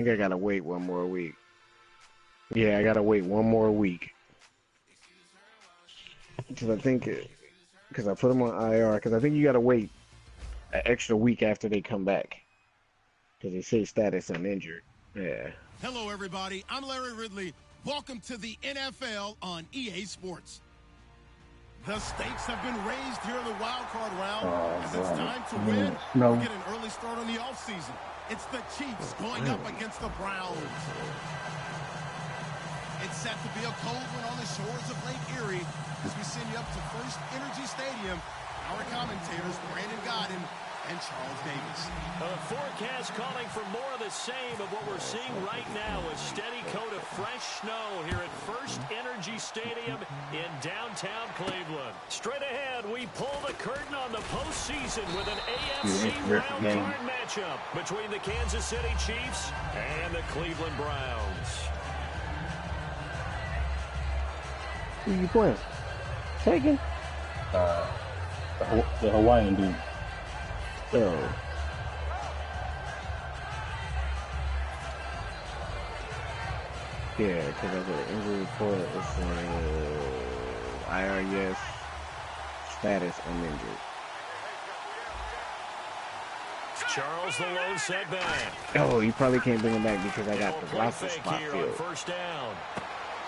think I gotta wait one more week. Yeah, I gotta wait one more week. Because I think, because I put them on IR, because I think you gotta wait an extra week after they come back. Because they say status uninjured. Yeah. Hello, everybody. I'm Larry Ridley. Welcome to the NFL on EA Sports. The stakes have been raised here in the wild card round as it's time to win or get an early start on the offseason. It's the Chiefs going up against the Browns. It's set to be a cold one on the shores of Lake Erie as we send you up to First Energy Stadium. Our commentators, Brandon Godden and Charles Davis. The forecast calling for more of the same of what we're seeing right now. A steady coat of fresh snow here at First Energy Stadium in downtown Cleveland. Straight ahead, we pull the curtain on the postseason with an AFC wildcard matchup between the Kansas City Chiefs and the Cleveland Browns. Who you playing? Taking? The Hawaiian dude. Oh. Yeah, because I got an injury report. It's IRS status uninjured. Charles, the lone setback. Oh, you probably can't bring him back because I got the roster spot filled. First down.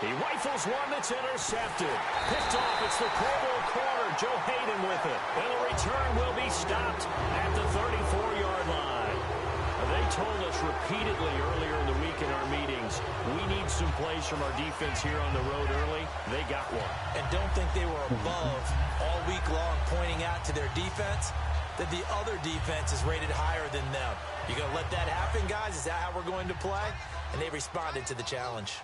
He rifles one that's intercepted. Picked off. It's the Pro Bowl corner. Joe Hayden with it. And the return will be stopped at the 34-yard line. They told us repeatedly earlier in the week in our meetings, we need some plays from our defense here on the road early. They got one. And don't think they were above all week long pointing out to their defense that the other defense is rated higher than them. You going to let that happen, guys? Is that how we're going to play? And they responded to the challenge.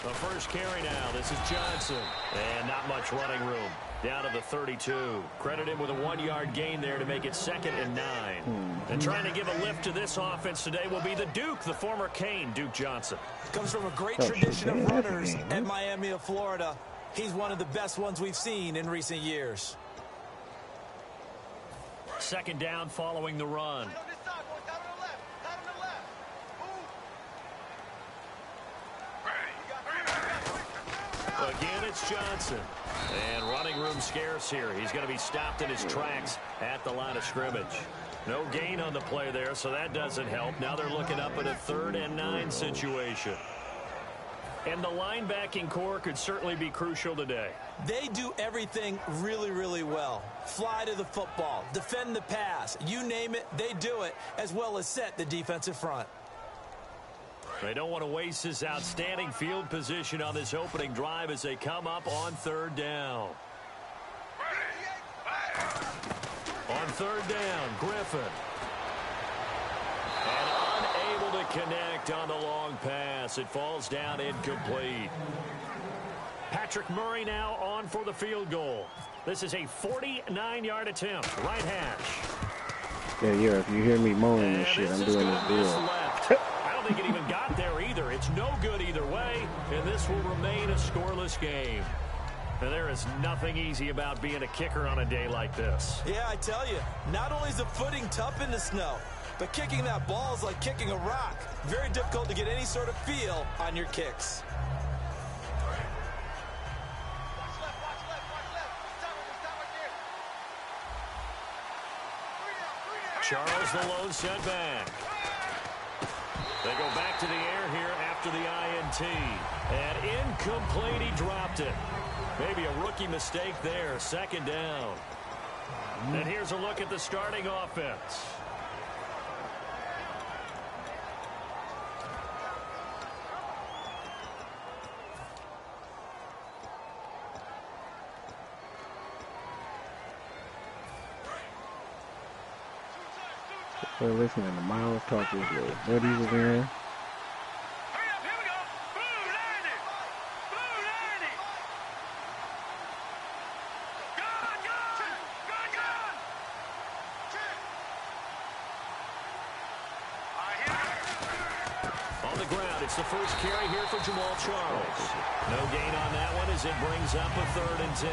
The first carry now. This is Johnson. And not much running room. Down to the 32. Credit him with a 1-yard gain there to make it 2nd and 9. And trying to give a lift to this offense today will be the Duke, the former Cane, Duke Johnson. Comes from a great tradition of runners at Miami of Florida. He's one of the best ones we've seen in recent years. 2nd down following the run. Again, it's Johnson. And running room scarce here. He's going to be stopped in his tracks at the line of scrimmage. No gain on the play there, so that doesn't help. Now they're looking up at a 3rd and 9 situation. And the linebacking core could certainly be crucial today. They do everything really, really well. Fly to the football, defend the pass, you name it, they do it, as well as set the defensive front. They don't want to waste this outstanding field position on this opening drive as they come up on 3rd down. On 3rd down, Griffin. And unable to connect on the long pass. It falls down incomplete. Patrick Murray now on for the field goal. This is a 49-yard attempt. Right hash. Yeah, if you hear me moaning and shit, I'm doing this deal. I don't think it even got there either. It's no good either way, and this will remain a scoreless game. And there is nothing easy about being a kicker on a day like this. Yeah, I tell you, not only is the footing tough in the snow, but kicking that ball is like kicking a rock. Very difficult to get any sort of feel on your kicks. Charles, the lone setback. They go back to the air here after the INT. And incomplete, he dropped it. Maybe a rookie mistake there, 2nd down. And here's a look at the starting offense. We're listening to Miles talk to his little buddies again. On the ground, it's the first carry here for Jamal Charles. No gain on that one as it brings up a 3rd and 10.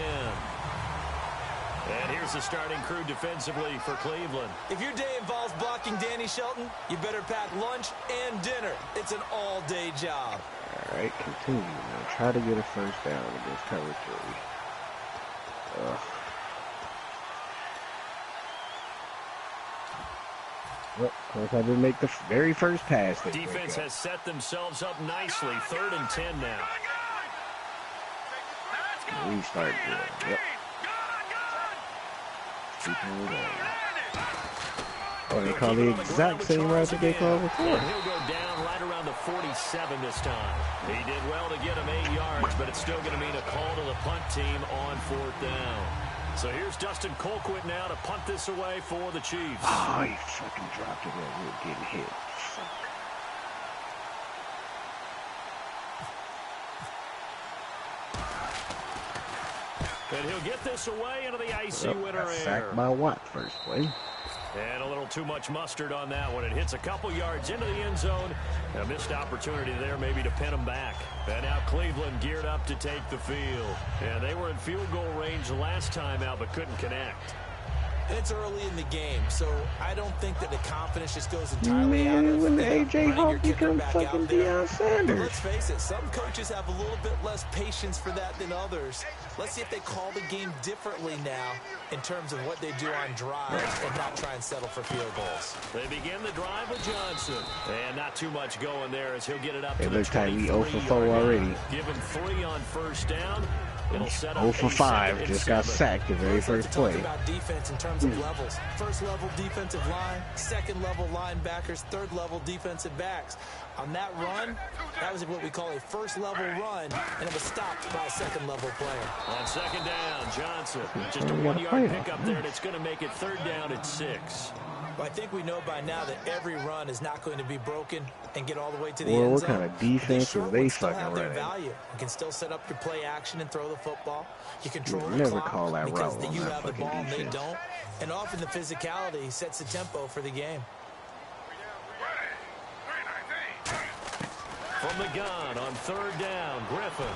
And here's the starting crew defensively for Cleveland. If your day involves blocking Danny Shelton, you better pack lunch and dinner. It's an all-day job. All right, continue. Now try to get a first down against cover 3. Well, of course, I didn't make the very first pass. Defense has set themselves up nicely. 3rd and 10 now. Restart drill. Yep. Oh, they call the exact same route that they called before. He'll go down right around the 47 this time. He did well to get him 8 yards, but it's still going to mean a call to the punt team on 4th down. So here's Dustin Colquitt now to punt this away for the Chiefs. Oh, he fucking dropped it while we were getting hit. Fuck. And he'll get this away into the icy winter air. Sacked by Watt first play. And a little too much mustard on that one. It hits a couple yards into the end zone. A missed opportunity there maybe to pin him back. And now Cleveland geared up to take the field. And they were in field goal range last time out but couldn't connect. And it's early in the game, so I don't think that the confidence just goes entirely out of when the A.J. Hawk becomes fucking Deion Sanders. But let's face it, some coaches have a little bit less patience for that than others. Let's see if they call the game differently now in terms of what they do on drives and not try and settle for field goals. They begin the drive with Johnson. And not too much going there as he'll get it up to the 23-yard line. It looks like we 0 for 4 already. Give him 3 on first down. 0 for 5, just got sacked the very first play. About defense in terms of levels. First level defensive line, second level linebackers, third level defensive backs. On that run, that was what we call a first level run, and it was stopped by a second level player. On 2nd down, Johnson. Just a 1-yard pickup there, and it's going to make it 3rd down at 6. Well, I think we know by now that every run is not going to be broken and get all the way to the end zone. What kind of defense are they fucking have their running? value. You can still set up your play action and throw the football. You control the never clock call that because route on you that have the fucking ball and they defense. don't. And often the physicality sets the tempo for the game. From the gun on 3rd down, Griffin.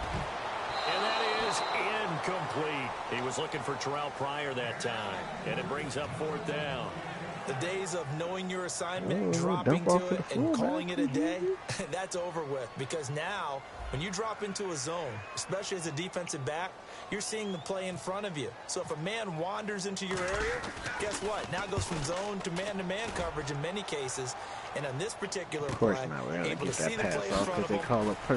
And that is incomplete. He was looking for Terrell Pryor that time. And it brings up 4th down. The days of knowing your assignment, dropping to it, and calling it a day, that's over with. Because now, when you drop into a zone, especially as a defensive back, you're seeing the play in front of you. So if a man wanders into your area, guess what? Now it goes from zone to man coverage in many cases. And on this particular play, able to see the play in front of him,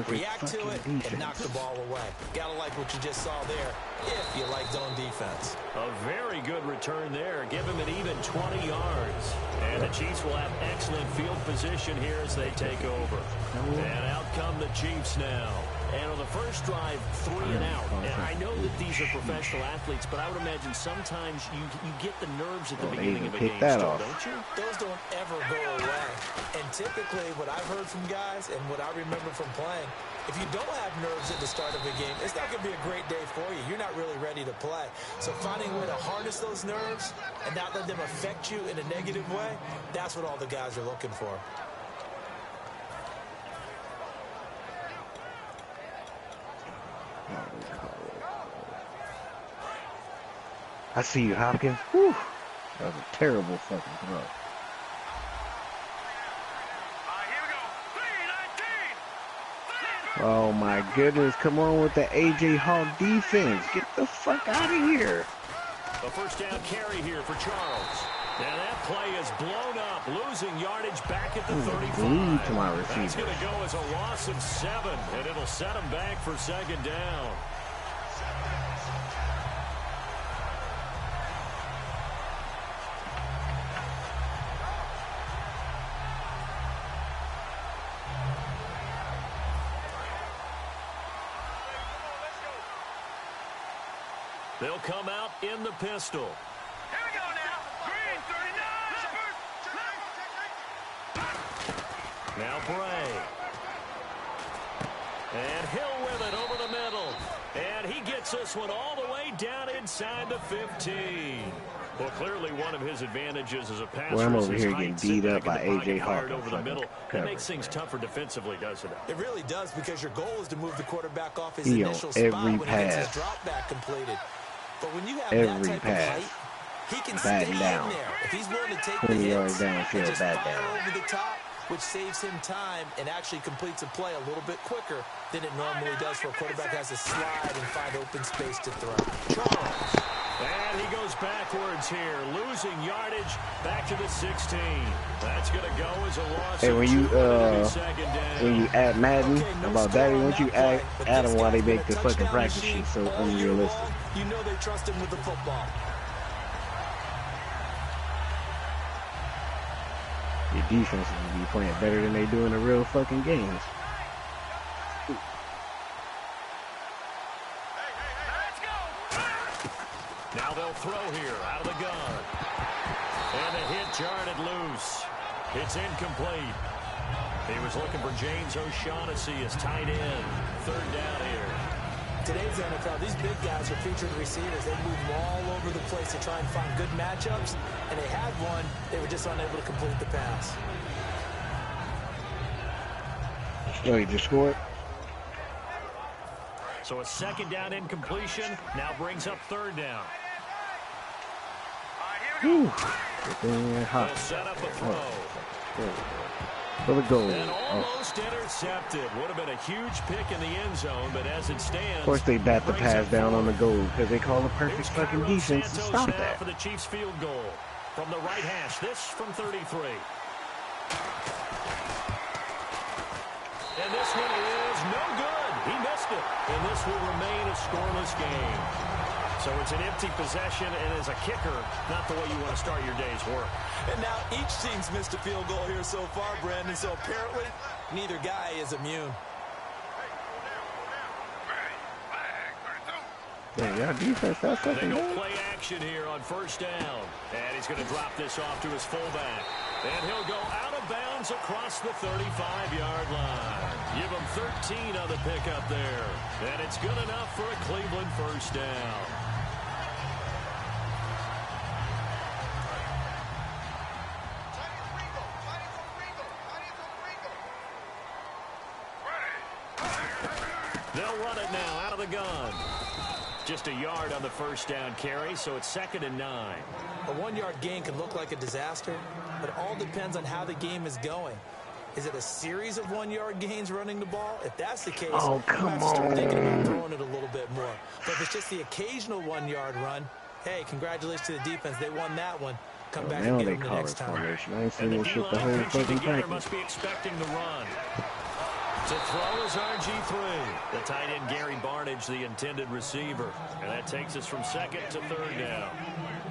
react to it, and knock the ball away. Gotta like what you just saw there, if you like zone defense. A very good return there. Give him an even 20 yards. And the Chiefs will have excellent field position here as they take over. And out come the Chiefs now. And on the first drive, 3 and out. And I know that these are professional athletes, but I would imagine sometimes you get the nerves at the beginning of a game still, don't you? Those don't ever go away. And typically what I've heard from guys and what I remember from playing, if you don't have nerves at the start of a game, it's not going to be a great day for you. You're not really ready to play. So finding a way to harness those nerves and not let them affect you in a negative way, that's what all the guys are looking for. I see you, Hopkins. Whew. That was a terrible fucking throw. Oh my goodness, come on with the A.J. Hawk defense. Get the fuck out of here. A first down carry here for Charles. And that play is blown up, losing yardage back at the 35. To my receiver. That's going to go as a loss of 7, and it'll set him back for 2nd down. They'll come out in the pistol. Here we go now. Green, 39. Now Bray. And Hill with it over the middle. And he gets this one all the way down inside the 15. Well, clearly one of his advantages as a passer. Well, I'm over here getting beat up by A.J. Hawk over the middle. That makes things tougher defensively, doesn't it? It really does, because your goal is to move the quarterback off his initial spot when he gets his drop back completed. But when you have that Every type pass. of height, he can stay in Down. there. If he's willing to take 20 the yards hits downfield, and just bat fire down. over the top, which saves him time and actually completes a play a little bit quicker than it normally does for a quarterback has to slide and find open space to throw. Charles. And he goes backwards here, losing yardage back to the 16. That's going to go as a loss. Hey, when you add Madden about that, won't you add them while they make the fucking practice sheet so unrealistic? You know they trust him with the football. Your defense will be playing better than they do in the real fucking games. Now they'll throw here out of the gun. And the hit jarred it loose. It's incomplete. He was looking for James O'Shaughnessy as tight end. Third down here. Today's NFL, these big guys are featured receivers. They move all over the place to try and find good matchups. And they had one. They were just unable to complete the pass. Oh, he just scored? So a second down incompletion now brings up third down. Whew. They'll set up a throw. For the goal. And almost intercepted. Would have been a huge pick in the end zone, but as it stands, Of course they bat the pass down on the goal because they call the perfect fucking defense to stop that. For the Chiefs field goal from the right hash. This from 33. And this one is no good. He missed it. And this will remain a scoreless game. So it's an empty possession, and as a kicker, not the way you want to start your day's work. And now each team's missed a field goal here so far, Brandon. So apparently, neither guy is immune. Yeah, y'all defense, that's They fucking go good. play action here on first down. And he's going to drop this off to his fullback. And he'll go out of bounds across the 35-yard line. Give him 13 on the pickup there. And it's good enough for a Cleveland first down. They'll run it now out of the gun. Just a yard on the first down carry, so it's 2nd and 9. A 1-yard gain can look like a disaster, but it all depends on how the game is going. Is it a series of 1-yard gains running the ball? If that's the case, Oh, you come have to start thinking about on. throwing it a little bit more. But if it's just the occasional 1-yard run, hey, congratulations to the defense. They won that one. Come back Now and they get them the call next it time. formation. I ain't seen And the this shit the D-line whole pinching fucking together practice. must be expecting the run. To throw is RG3. The tight end Gary Barnage, the intended receiver. And that takes us from 2nd to 3rd down.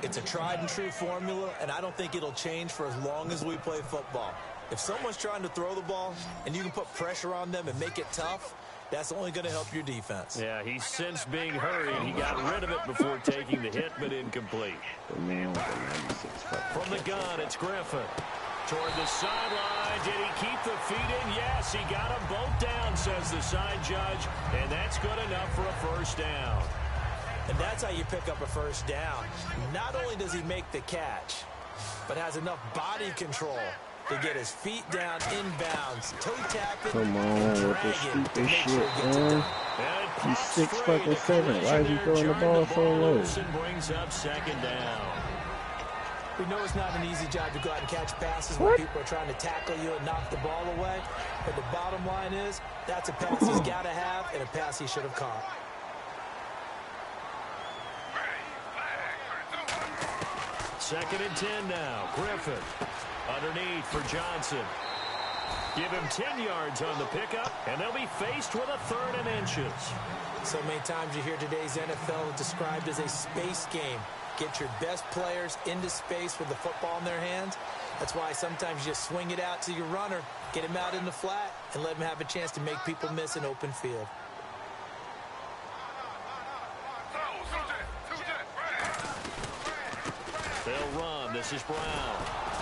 It's a tried and true formula, and I don't think it'll change for as long as we play football. If someone's trying to throw the ball and you can put pressure on them and make it tough, that's only going to help your defense. Yeah, he's since being hurried. He got rid of it before taking the hit, but incomplete. The man with the 96 fucking From the gun, it's Griffin. Toward the sideline. Did he keep the feet in? Yes, he got them both down, says the side judge. And that's good enough for a first down. And that's how you pick up a first down. Not only does he make the catch, but has enough body control to get his feet down inbounds, toe tap it, Come on and with drag this it to stupid make shit, sure he gets it man. done. And He's pops 6 free. fucking The 7. Why is he collision throwing the there, ball jarred so low? loose and brings up 2nd down. We know it's not an easy job to go out and catch passes when people are trying to tackle you and knock the ball away. But the bottom line is, that's a pass he's got to have and a pass he should have caught. Second and 10 now. Griffin underneath for Johnson. Give him 10 yards on the pickup, and they'll be faced with a 3rd and inches. So many times you hear today's NFL described as a space game. Get your best players into space with the football in their hands. That's why sometimes you just swing it out to your runner, get him out in the flat, and let him have a chance to make people miss an open field. They'll run. This is Brown.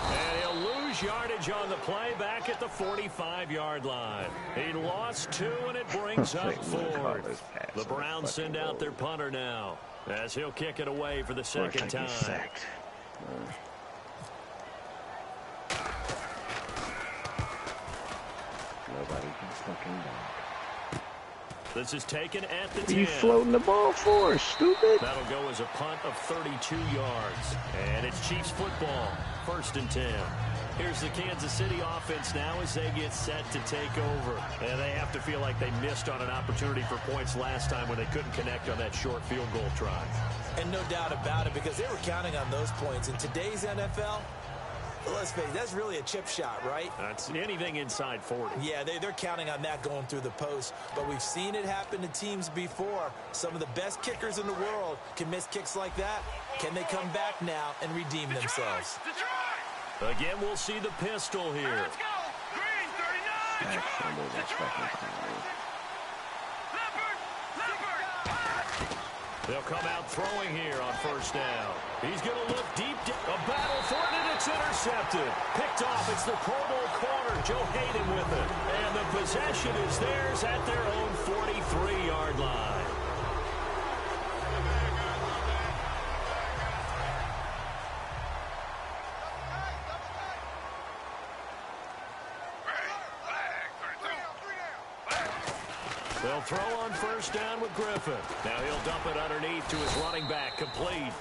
And he'll lose yardage on the play back at the 45-yard line. He lost 2, and it brings up 4th. The Browns send out their punter now, as he'll kick it away for the 2nd time. Nobody can fucking block. This is taken at the 10. You floating the ball for, stupid? That'll go as a punt of 32 yards. And it's Chiefs football, 1st and 10. Here's the Kansas City offense now as they get set to take over. And they have to feel like they missed on an opportunity for points last time when they couldn't connect on that short field goal try. And no doubt about it, because they were counting on those points. In today's NFL, let's face it, that's really a chip shot, right? That's anything inside 40. Yeah, they're counting on that going through the post. But we've seen it happen to teams before. Some of the best kickers in the world can miss kicks like that. Can they come back now and redeem themselves? Again, we'll see the pistol here. Let's go. Green 39. They'll come out throwing here on 1st down. He's going to look deep. A battle for it, and it's intercepted. Picked off. It's the Pro Bowl corner, Joe Hayden with it. And the possession is theirs at their own 43-yard line. They'll throw on 1st down with Griffin. Now he'll dump it underneath to his running back, complete.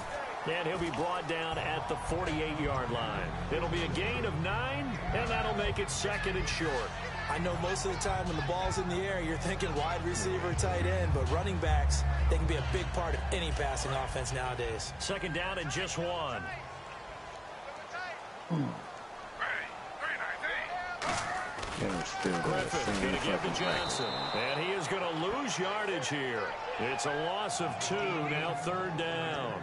And he'll be brought down at the 48-yard line. It'll be a gain of 9, and that'll make it 2nd and short. I know most of the time when the ball's in the air, you're thinking wide receiver, tight end, but running backs, they can be a big part of any passing offense nowadays. 2nd down and just 1. Griffin going to give to Johnson, and he is going to lose yardage here. It's a loss of 2, now 3rd down.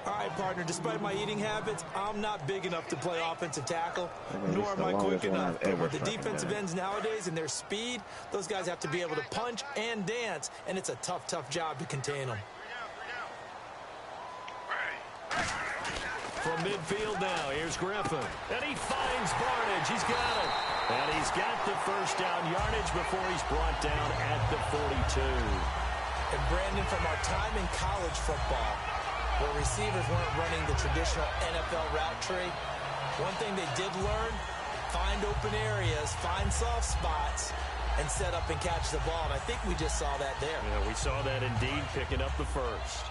All right, partner, despite my eating habits, I'm not big enough to play offensive tackle, nor am I quick enough. But with the defensive ends nowadays and their speed, those guys have to be able to punch and dance, and it's a tough, tough job to contain them. From midfield now, here's Griffin. And he finds Barnage. He's got it. And he's got the 1st down yardage before he's brought down at the 42. And Brandon, from our time in college football, where receivers weren't running the traditional NFL route tree, one thing they did learn, find open areas, find soft spots, and set up and catch the ball. And I think we just saw that there. Yeah, we saw that indeed, picking up the 1st.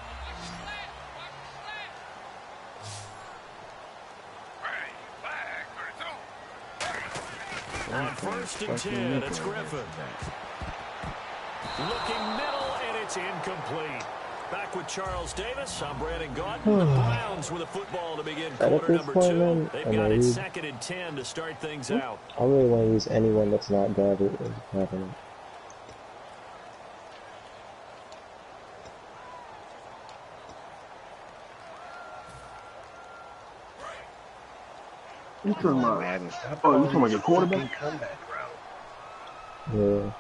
On 1st and 10, it's Griffin. Looking middle, and it's incomplete. Back with Charles Davis, I'm Brandon Gaudin. The Browns with a football to begin quarter number 2. They've got it 2nd and 10 to start things out. I really want to use anyone that's not David. You talking about Madden? Oh, you talking about your quarterback? Comeback route. Yeah.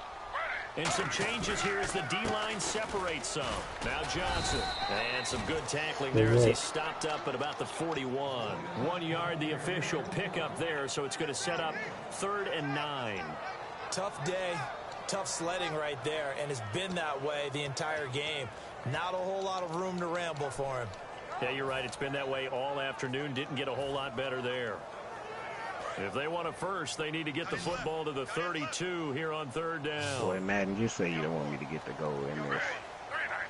And some changes here as the D-line separates some. Now Johnson. And some good tackling there as he stopped up at about the 41. 1 yard, the official pickup there, so it's going to set up 3rd and 9. Tough day, tough sledding right there, and it's been that way the entire game. Not a whole lot of room to ramble for him. Yeah, you're right. It's been that way all afternoon. Didn't get a whole lot better there. If they want a 1st, they need to get the football to the 32 here on 3rd down. Boy, Madden, you say you don't want me to get the goal in this.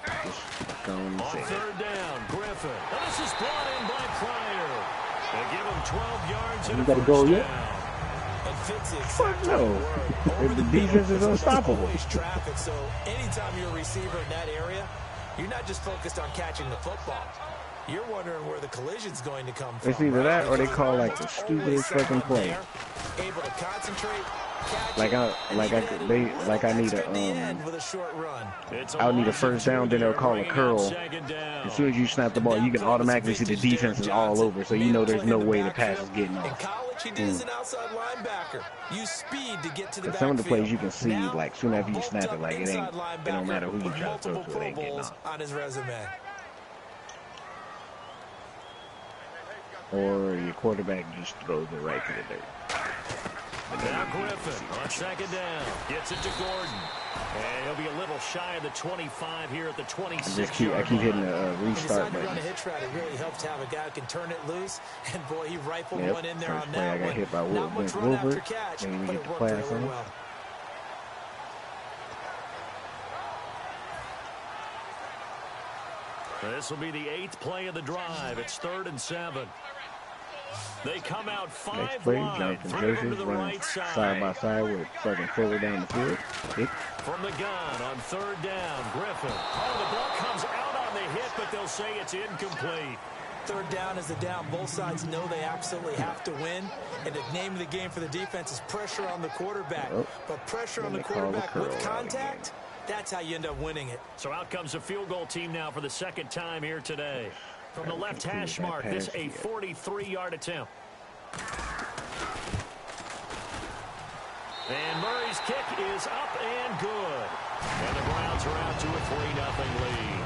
Just on 3rd down, Griffin. And this is brought in by Pryor. They give him 12 yards and a first down. It fits the exact no. The defense is unstoppable. Traffic, so anytime you're a receiver in that area, you're not just focused on catching the football. You're wondering where the collision's going to come from. It's either that or they call like the stupidest fucking play. Able to concentrate, like I need a I'll need a 1st down, then they'll call a curl. As soon as you snap the ball, you can automatically see the defense is all over, so you know there's no way the pass is getting off. In college, he did as an outside linebacker. Use speed to get to the backfield. Some of the plays you can see, like soon after you snap it, like it don't matter who you try to throw to, it ain't getting off. On his resume. Or your quarterback just throws it right to the dirt. Now Griffin on 2nd down. Gets it to Gordon. And he'll be a little shy of the 25 here at the 26. I keep hitting the restart button. Run a hitch route, it really helps to have a guy who can turn it loose. And boy, he rifled one in there on that I got hit by Wilbur. Didn't even get the pass on it. This will be the 8th play of the drive. It's 3rd and 7. They come out 5 wide, 3 of them to the right side by side with fucking Fuller down the field. From the gun on 3rd down, Griffin. Oh, the ball comes out on the hit, but they'll say it's incomplete. 3rd down is the down. Both sides know they absolutely have to win. And the name of the game for the defense is pressure on the quarterback. But pressure on the quarterback with contact, that's how you end up winning it. So out comes a field goal team now for the 2nd time here today. From the left hash mark, this a 43-yard attempt. And Murray's kick is up and good. And the Browns are out to a 3-0 lead.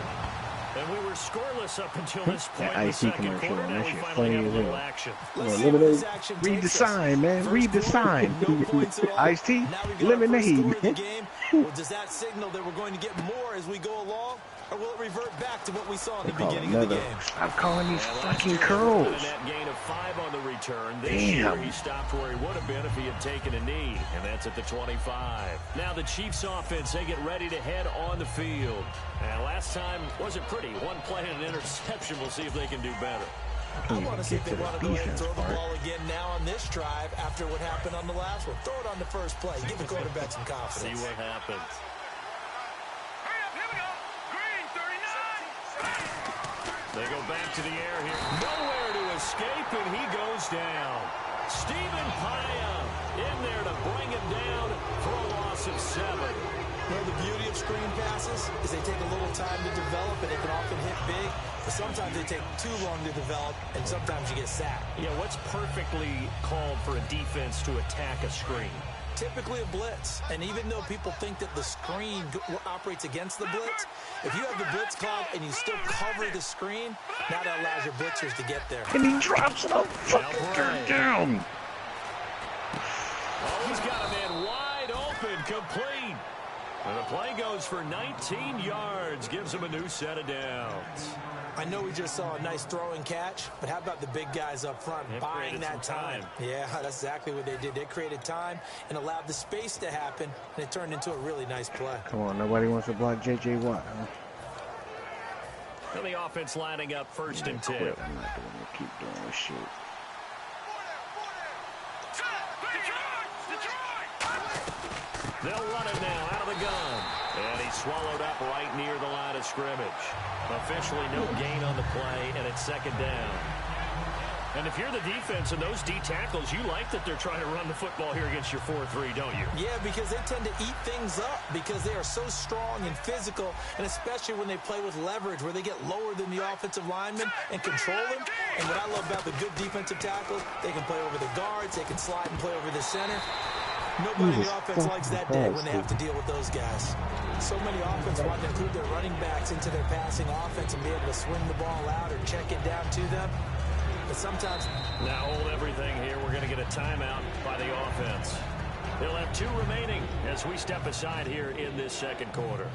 And we were scoreless up until this point in the second quarter. Now we finally have a little action. Read the sign, man. Read the sign. Iced tea, lemonade. Well, does that signal that we're going to get more as we go along? Or will it revert back to what we saw in the beginning of the game? Stop calling these fucking curls. That gain of 5 on the return. This year he stopped where he would have been if he had taken a knee. And that's at the 25. Now the Chiefs offense, they get ready to head on the field. And last time wasn't pretty. 1 play and an interception. We'll see if they can do better. I want to see if they want to go ahead and throw the ball again now on this drive after what happened on the last one. Throw it on the first play. Give the quarterback some confidence. See what happens. They go back to the air here. Nowhere to escape, and he goes down. Stephen Paya in there to bring him down for a loss of 7. Well, the beauty of screen passes is they take a little time to develop, and they can often hit big. But sometimes they take too long to develop, and sometimes you get sacked. Yeah, what's perfectly called for a defense to attack a screen? Typically a blitz, and even though people think that the screen operates against the blitz, if you have the blitz called and you still cover the screen, now that allows your blitzers to get there. And he drops it up, fucking turned down. Oh, he's got a man wide open, complete. And the play goes for 19 yards, gives him a new set of downs. I know we just saw a nice throw and catch, but how about the big guys up front buying that time? Yeah, that's exactly what they did. They created time and allowed the space to happen, and it turned into a really nice play. Come on, nobody wants to block J.J. Watt, huh? And the offense lining up 1st and 10. I'm not going to keep doing this shit. They'll run it now out of the gun. And he's swallowed up right near the line of scrimmage. Officially no gain on the play, and it's 2nd down. And if you're the defense and those D tackles, you like that they're trying to run the football here against your 4-3, don't you? Yeah, because they tend to eat things up because they are so strong and physical, and especially when they play with leverage where they get lower than the offensive linemen and control them. And what I love about the good defensive tackles, they can play over the guards, they can slide and play over the center. Nobody in the offense likes that day when they have to deal with those guys. So many offenses want to include their running backs into their passing offense and be able to swing the ball out or check it down to them. But sometimes... Now hold everything here. We're going to get a timeout by the offense. They'll have 2 remaining as we step aside here in this 2nd quarter.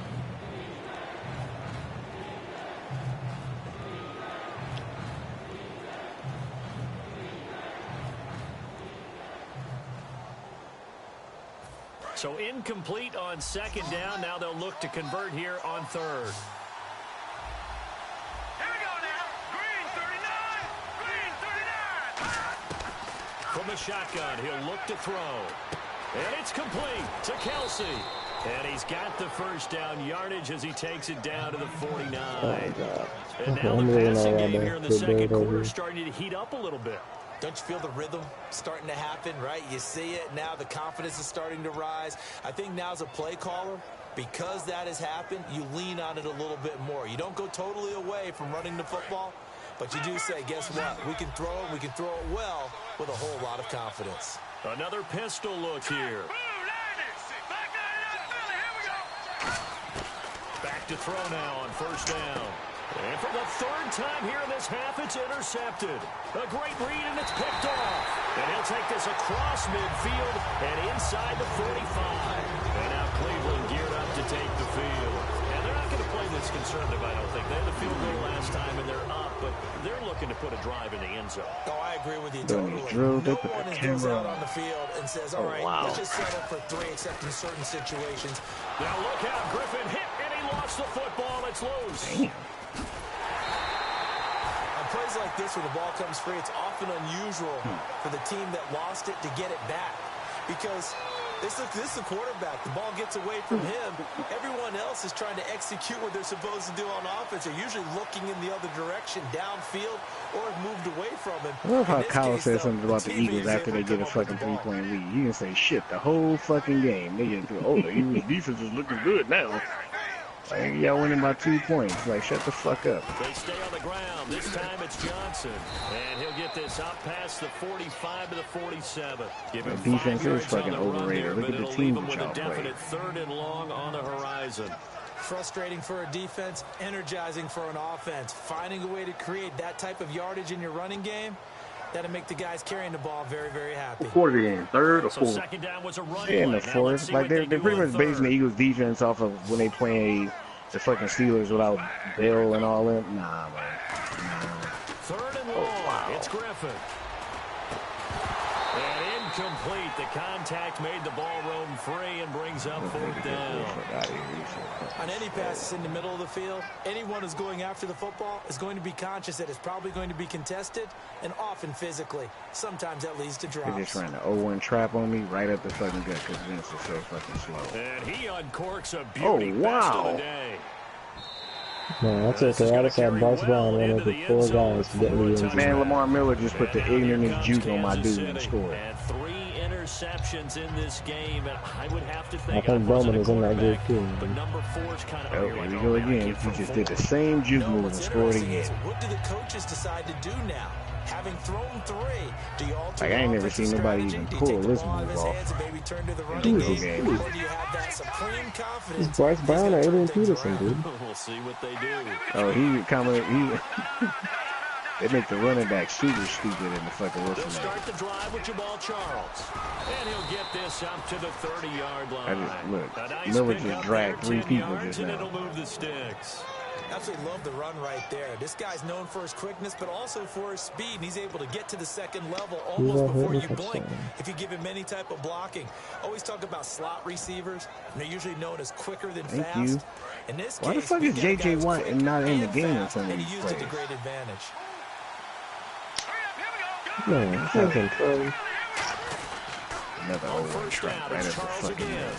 So incomplete on 2nd down. Now they'll look to convert here on 3rd. Here we go now. Green 39. Green 39. From the shotgun, he'll look to throw. And it's complete to Kelsey. And he's got the 1st down yardage as he takes it down to the 49. And now the passing game here in the 2nd quarter starting to heat up a little bit. Don't you feel the rhythm starting to happen, right? You see it now. The confidence is starting to rise. I think now as a play caller, because that has happened, you lean on it a little bit more. You don't go totally away from running the football, but you do say, guess what? We can throw it. We can throw it well with a whole lot of confidence. Another pistol look here. Back to throw now on 1st down. And for the 3rd time here in this half, it's intercepted. A great read, and it's picked off. And he'll take this across midfield and inside the 45. And now Cleveland geared up to take the field. And they're not going to play this conservative, I don't think. They had the field goal last time, and they're up, but they're looking to put a drive in the end zone. Oh, I agree with you totally. No one goes out on the field and says, all right, let's just settle for 3, except in certain situations. Now look out, Griffin hit, and he lost the football. It's loose. Damn. plays like this where the ball comes free, it's often unusual for the team that lost it to get it back. Because this is the quarterback. The ball gets away from him. Everyone else is trying to execute what they're supposed to do on offense. They're usually looking in the other direction, downfield, or have moved away from him. I love how Kyle said something about the Eagles after they get a fucking 3-point lead. You can say shit the whole fucking game. They get through, oh, the Eagles defense is looking good now. Like, y'all winning by 2 points. Like, shut the fuck up. They stay on the ground. This time it's Johnson. And he'll get this up past the 45 to the 47. The defense is fucking overrated. Look at the team that y'all play. Definite 3rd and long on the horizon. Frustrating for a defense, energizing for an offense. Finding a way to create that type of yardage in your running game, that'll make the guys carrying the ball very, very happy. What quarter game? 3rd or 4th? So second down was a run in the 4th. Like, they're pretty much basing the Eagles defense off of when they play the fucking Steelers without Bell and all that. Nah, man. Nah. 3rd and long. Wow. It's Griffin. And incomplete. The contact made the ball roam free and brings up 4th down. On any passes in the middle of the field, anyone who's going after the football is going to be conscious that it's probably going to be contested and often physically. Sometimes that leads to drops. They're just trying to 0-1 trap on me right up the fucking gut because Vince is so fucking slow. And he uncorks a beauty best of the day. No, that's okay. I just had Bryce Brown run over 4 guys to get me in. Man, Lamar Miller just put the ignorant juke on my dude and scored. And 3 interceptions in this game, and I would have to think. I think Bowman is in that group too. But number 4 is kind of. Oh, here we go again. He just did the same juke move and scored again. What do the coaches decide to do now? Having thrown 3, do you alter? Like, I ain't never seen nobody even pull this move off. Do the game. Or do you have that supreme confidence? It's Bryce Brown or Adrian Peterson, dude. We'll see what they do. Oh, they make the running back super stupid in the fucking They'll Wilson. start the drive with Jamal Charles. And he'll get this up to the 30-yard line. Look, Miller just dragged 3 people just and now. it'll move the sticks. Absolutely love the run right there. This guy's known for his quickness, but also for his speed. And he's able to get to the second level almost before you blink if you give him any type of blocking. Always talk about slot receivers. And they're usually known as quicker than fast. In this Why case, the fuck is J.J. Watt not in the game in some of and these he used it to plays? great advantage. No, it's not control. Another On 0-1 first trap down, right it's at the Charles fucking again. end.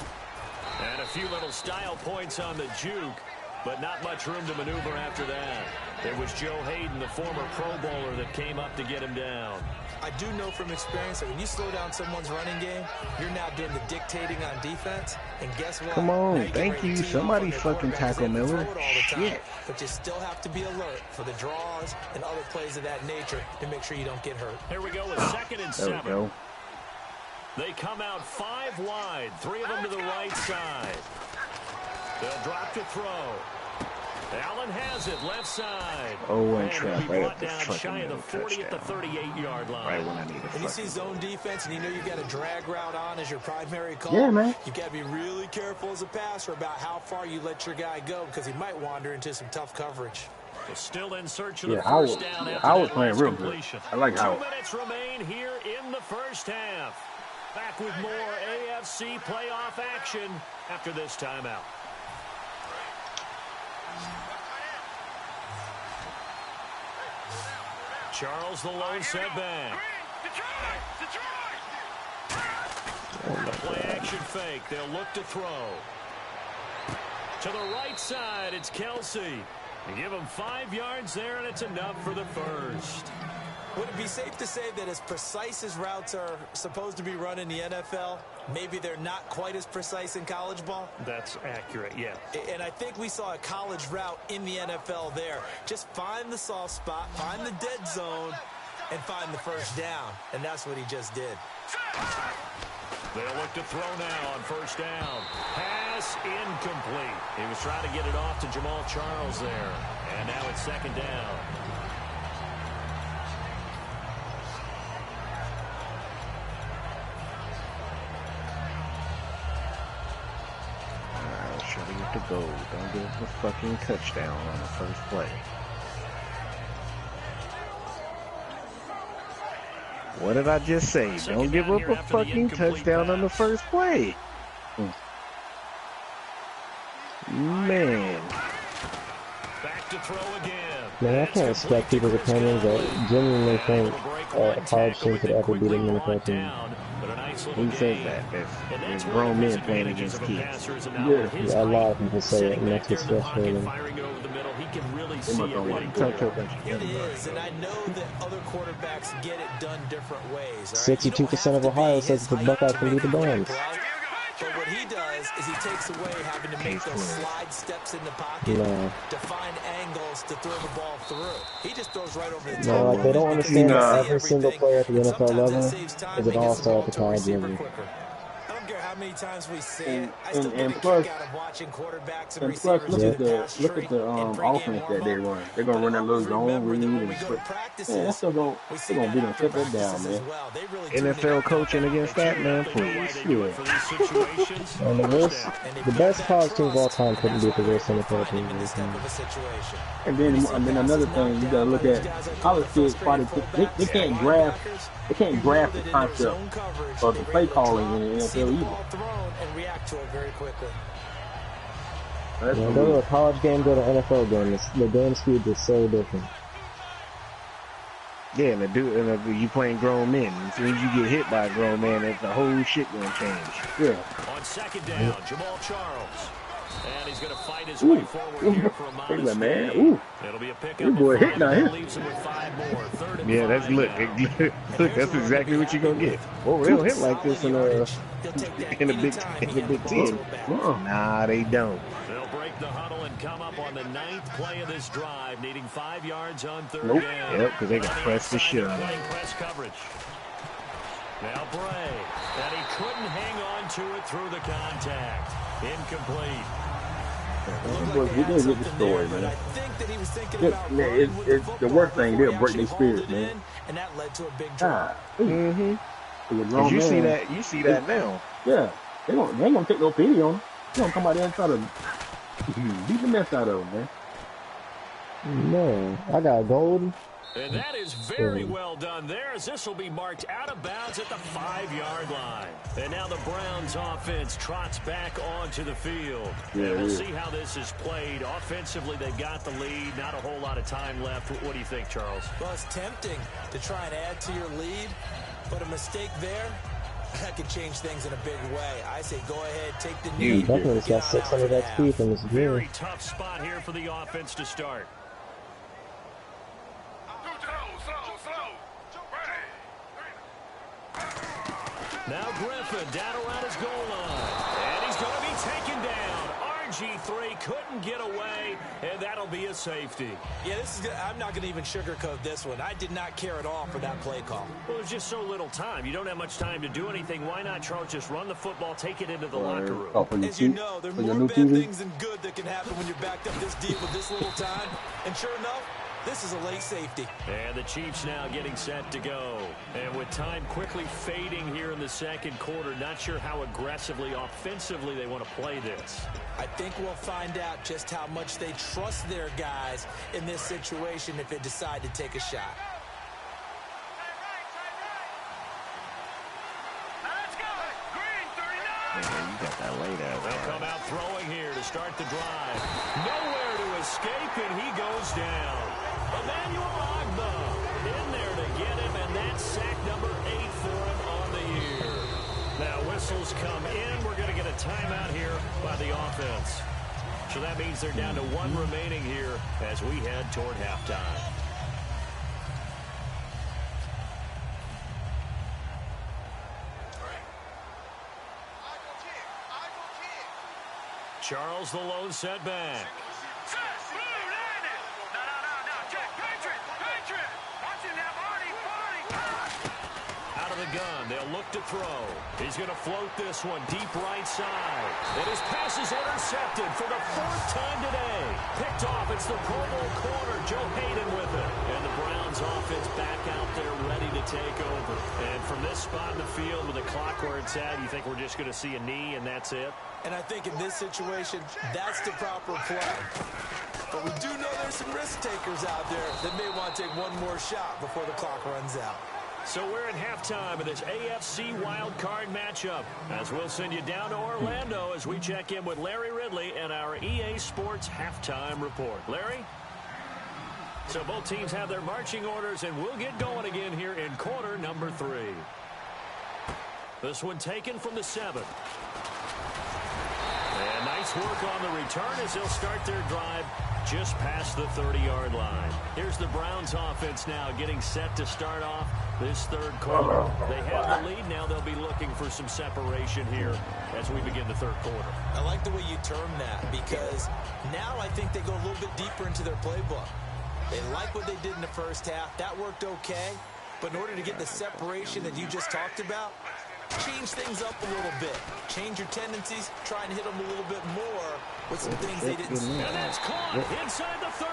And a few little style points on the juke, but not much room to maneuver after that. It was Joe Hayden, the former Pro Bowler, that came up to get him down. I do know from experience that when you slow down someone's running game, you're now doing the dictating on defense. And guess what? Come on, thank you. Somebody fucking tackle Miller. Shit. But you still have to be alert for the draws and other plays of that nature to make sure you don't get hurt. Here we go with 2nd and 7. There we go. They come out 5 wide, 3 of them to the right side. They'll drop to throw. Allen has it, left side. 0-1 trap right at the down fucking shy of the 40 at the touchdown. 38-yard line. Right when I need a When you see fucking zone defense and you know you've got a drag route on as your primary call, Yeah, man. you got to be really careful as a passer about how far you let your guy go because he might wander into some tough coverage. They're still in search of the Yeah, first down after I was that playing last real good. completion. I like 2 Howard. minutes remain here in the first half. Back with more AFC playoff action after this timeout. Charles the low setback. Play action fake. They'll look to throw. To the right side, it's Kelsey. They give him 5 yards there, and it's enough for the first. Would it be safe to say that as precise as routes are supposed to be run in the NFL, maybe they're not quite as precise in college ball? That's accurate, yeah. And I think we saw a college route in the NFL there. Just find the soft spot, find the dead zone, and find the first down. And that's what he just did. They'll look to throw now on first down. Pass incomplete. He was trying to get it off to Jamal Charles there. And now it's 2nd down. Try to get the goal. Don't give us a fucking touchdown on the first play. What did I just say? Don't give up a fucking touchdown on the first play. Man. Back to throw again. Man, I can't respect people's opinions that genuinely think a college team could ever beat an NFL team. Who says that? There's grown men playing against kids. Yeah, a lot of people say it, and that's what's frustrating. It is, and I know that other quarterbacks get it done different ways. 62% of Ohio says the Buckeyes can beat the Browns. But what he does is he takes away having to make those slide steps in the pocket to find angles to throw the ball through. He just throws right over the top. No, like they don't understand that every single player at the NFL level is an all-star at the college level. How many times we say it, and plus, look at the offense that they run. They're gonna run that little zone read and switch. Man, that's still gonna be gonna shut that down, man. NFL coaching against that, man, please. Yeah. And the best college team of all time couldn't beat the worst NFL team of all time. And then another thing you gotta look at, college kids probably they can't grasp the concept of the play calling in the NFL either. And react to it very quickly. Go to a college game, go to an NFL game. The game speed is so different. Yeah, and you playing grown men. As soon as you get hit by a grown man, the whole shit gonna change. Yeah. On second down, Jamal Charles. And he's going to fight his way forward here for a modest man. Ooh. It'll be a pickup. Boy, hit now. Leaves him with 5 more. Third and yeah, that's look. That's exactly what you're gonna get. Oh, they don't hit like this in the Big Ten. Nah, they don't. They'll break the huddle and come up on the 9th play of this drive, needing 5 yards on third down. Yep, because they can press the shit out of it. Press coverage. Now Bray, and he couldn't hang on to it through the contact. Incomplete. We didn't get the story, man. It's the worst thing. They'll break their spirit, man. And that led to a big drop. You see that now. Yeah, they ain't gonna take no pity on them. They gonna come out there and try to beat the mess out of them, man. Man, I got gold. And that is very well done there, as this will be marked out of bounds at the 5-yard line. And now the Browns offense trots back onto the field. Yeah, and we'll see how this is played. Offensively, they've got the lead. Not a whole lot of time left. What do you think, Charles? Well, it's tempting to try and add to your lead, but a mistake there, that could change things in a big way. I say go ahead, take the lead. Definitely got 600 XP from this game. Very tough spot here for the offense to start. Now Griffin down around his goal line. And he's going to be taken down. RG3 couldn't get away, and that'll be a safety. Yeah, this is good. I'm not going to even sugarcoat this one. I did not care at all for that play call. Well, there's just so little time. You don't have much time to do anything. Why not, Charles, just run the football, take it into the locker room? As you know, there are more bad things than good that can happen when you're backed up this deep with this little time. And sure enough, this is a late safety. And the Chiefs now getting set to go. And with time quickly fading here in the second quarter, not sure how aggressively, offensively they want to play this. I think we'll find out just how much they trust their guys in this situation if they decide to take a shot. You got that laid out. They'll come out throwing here to start the drive. Nowhere to escape, and he goes down. Emmanuel Agba in there to get him, and that's sack number 8 for him on the year. Now whistles come in. We're going to get a timeout here by the offense. So that means they're down to 1 remaining here as we head toward halftime. Charles the lone setback. Out of the gun, they'll look to throw. He's going to float this one deep right side. And his pass is intercepted for the 4th time today. Picked off, it's the Pro Bowl corner, Joe Hayden with it. And the Browns offense back out there ready to take over. And from this spot in the field with the clock where it's at, you think we're just going to see a knee and that's it? And I think in this situation, that's the proper play. But we do know there's some risk takers out there that may want to take one more shot before the clock runs out. So we're in halftime of this AFC wildcard matchup, as we'll send you down to Orlando as we check in with Larry Ridley and our EA Sports halftime report. Larry? So both teams have their marching orders, and we'll get going again here in quarter number 3. This one taken from the 7. And nice work on the return as they'll start their drive just past the 30-yard line. Here's the Browns offense now getting set to start off this third quarter. They have the lead. Now they'll be looking for some separation here as we begin the third quarter. I like the way you term that, because now I think they go a little bit deeper into their playbook. They like what they did in the first half. That worked okay. But in order to get the separation that you just talked about, change things up a little bit. Change your tendencies. Try and hit them a little bit more with some things they didn't see. And that's caught inside the 30.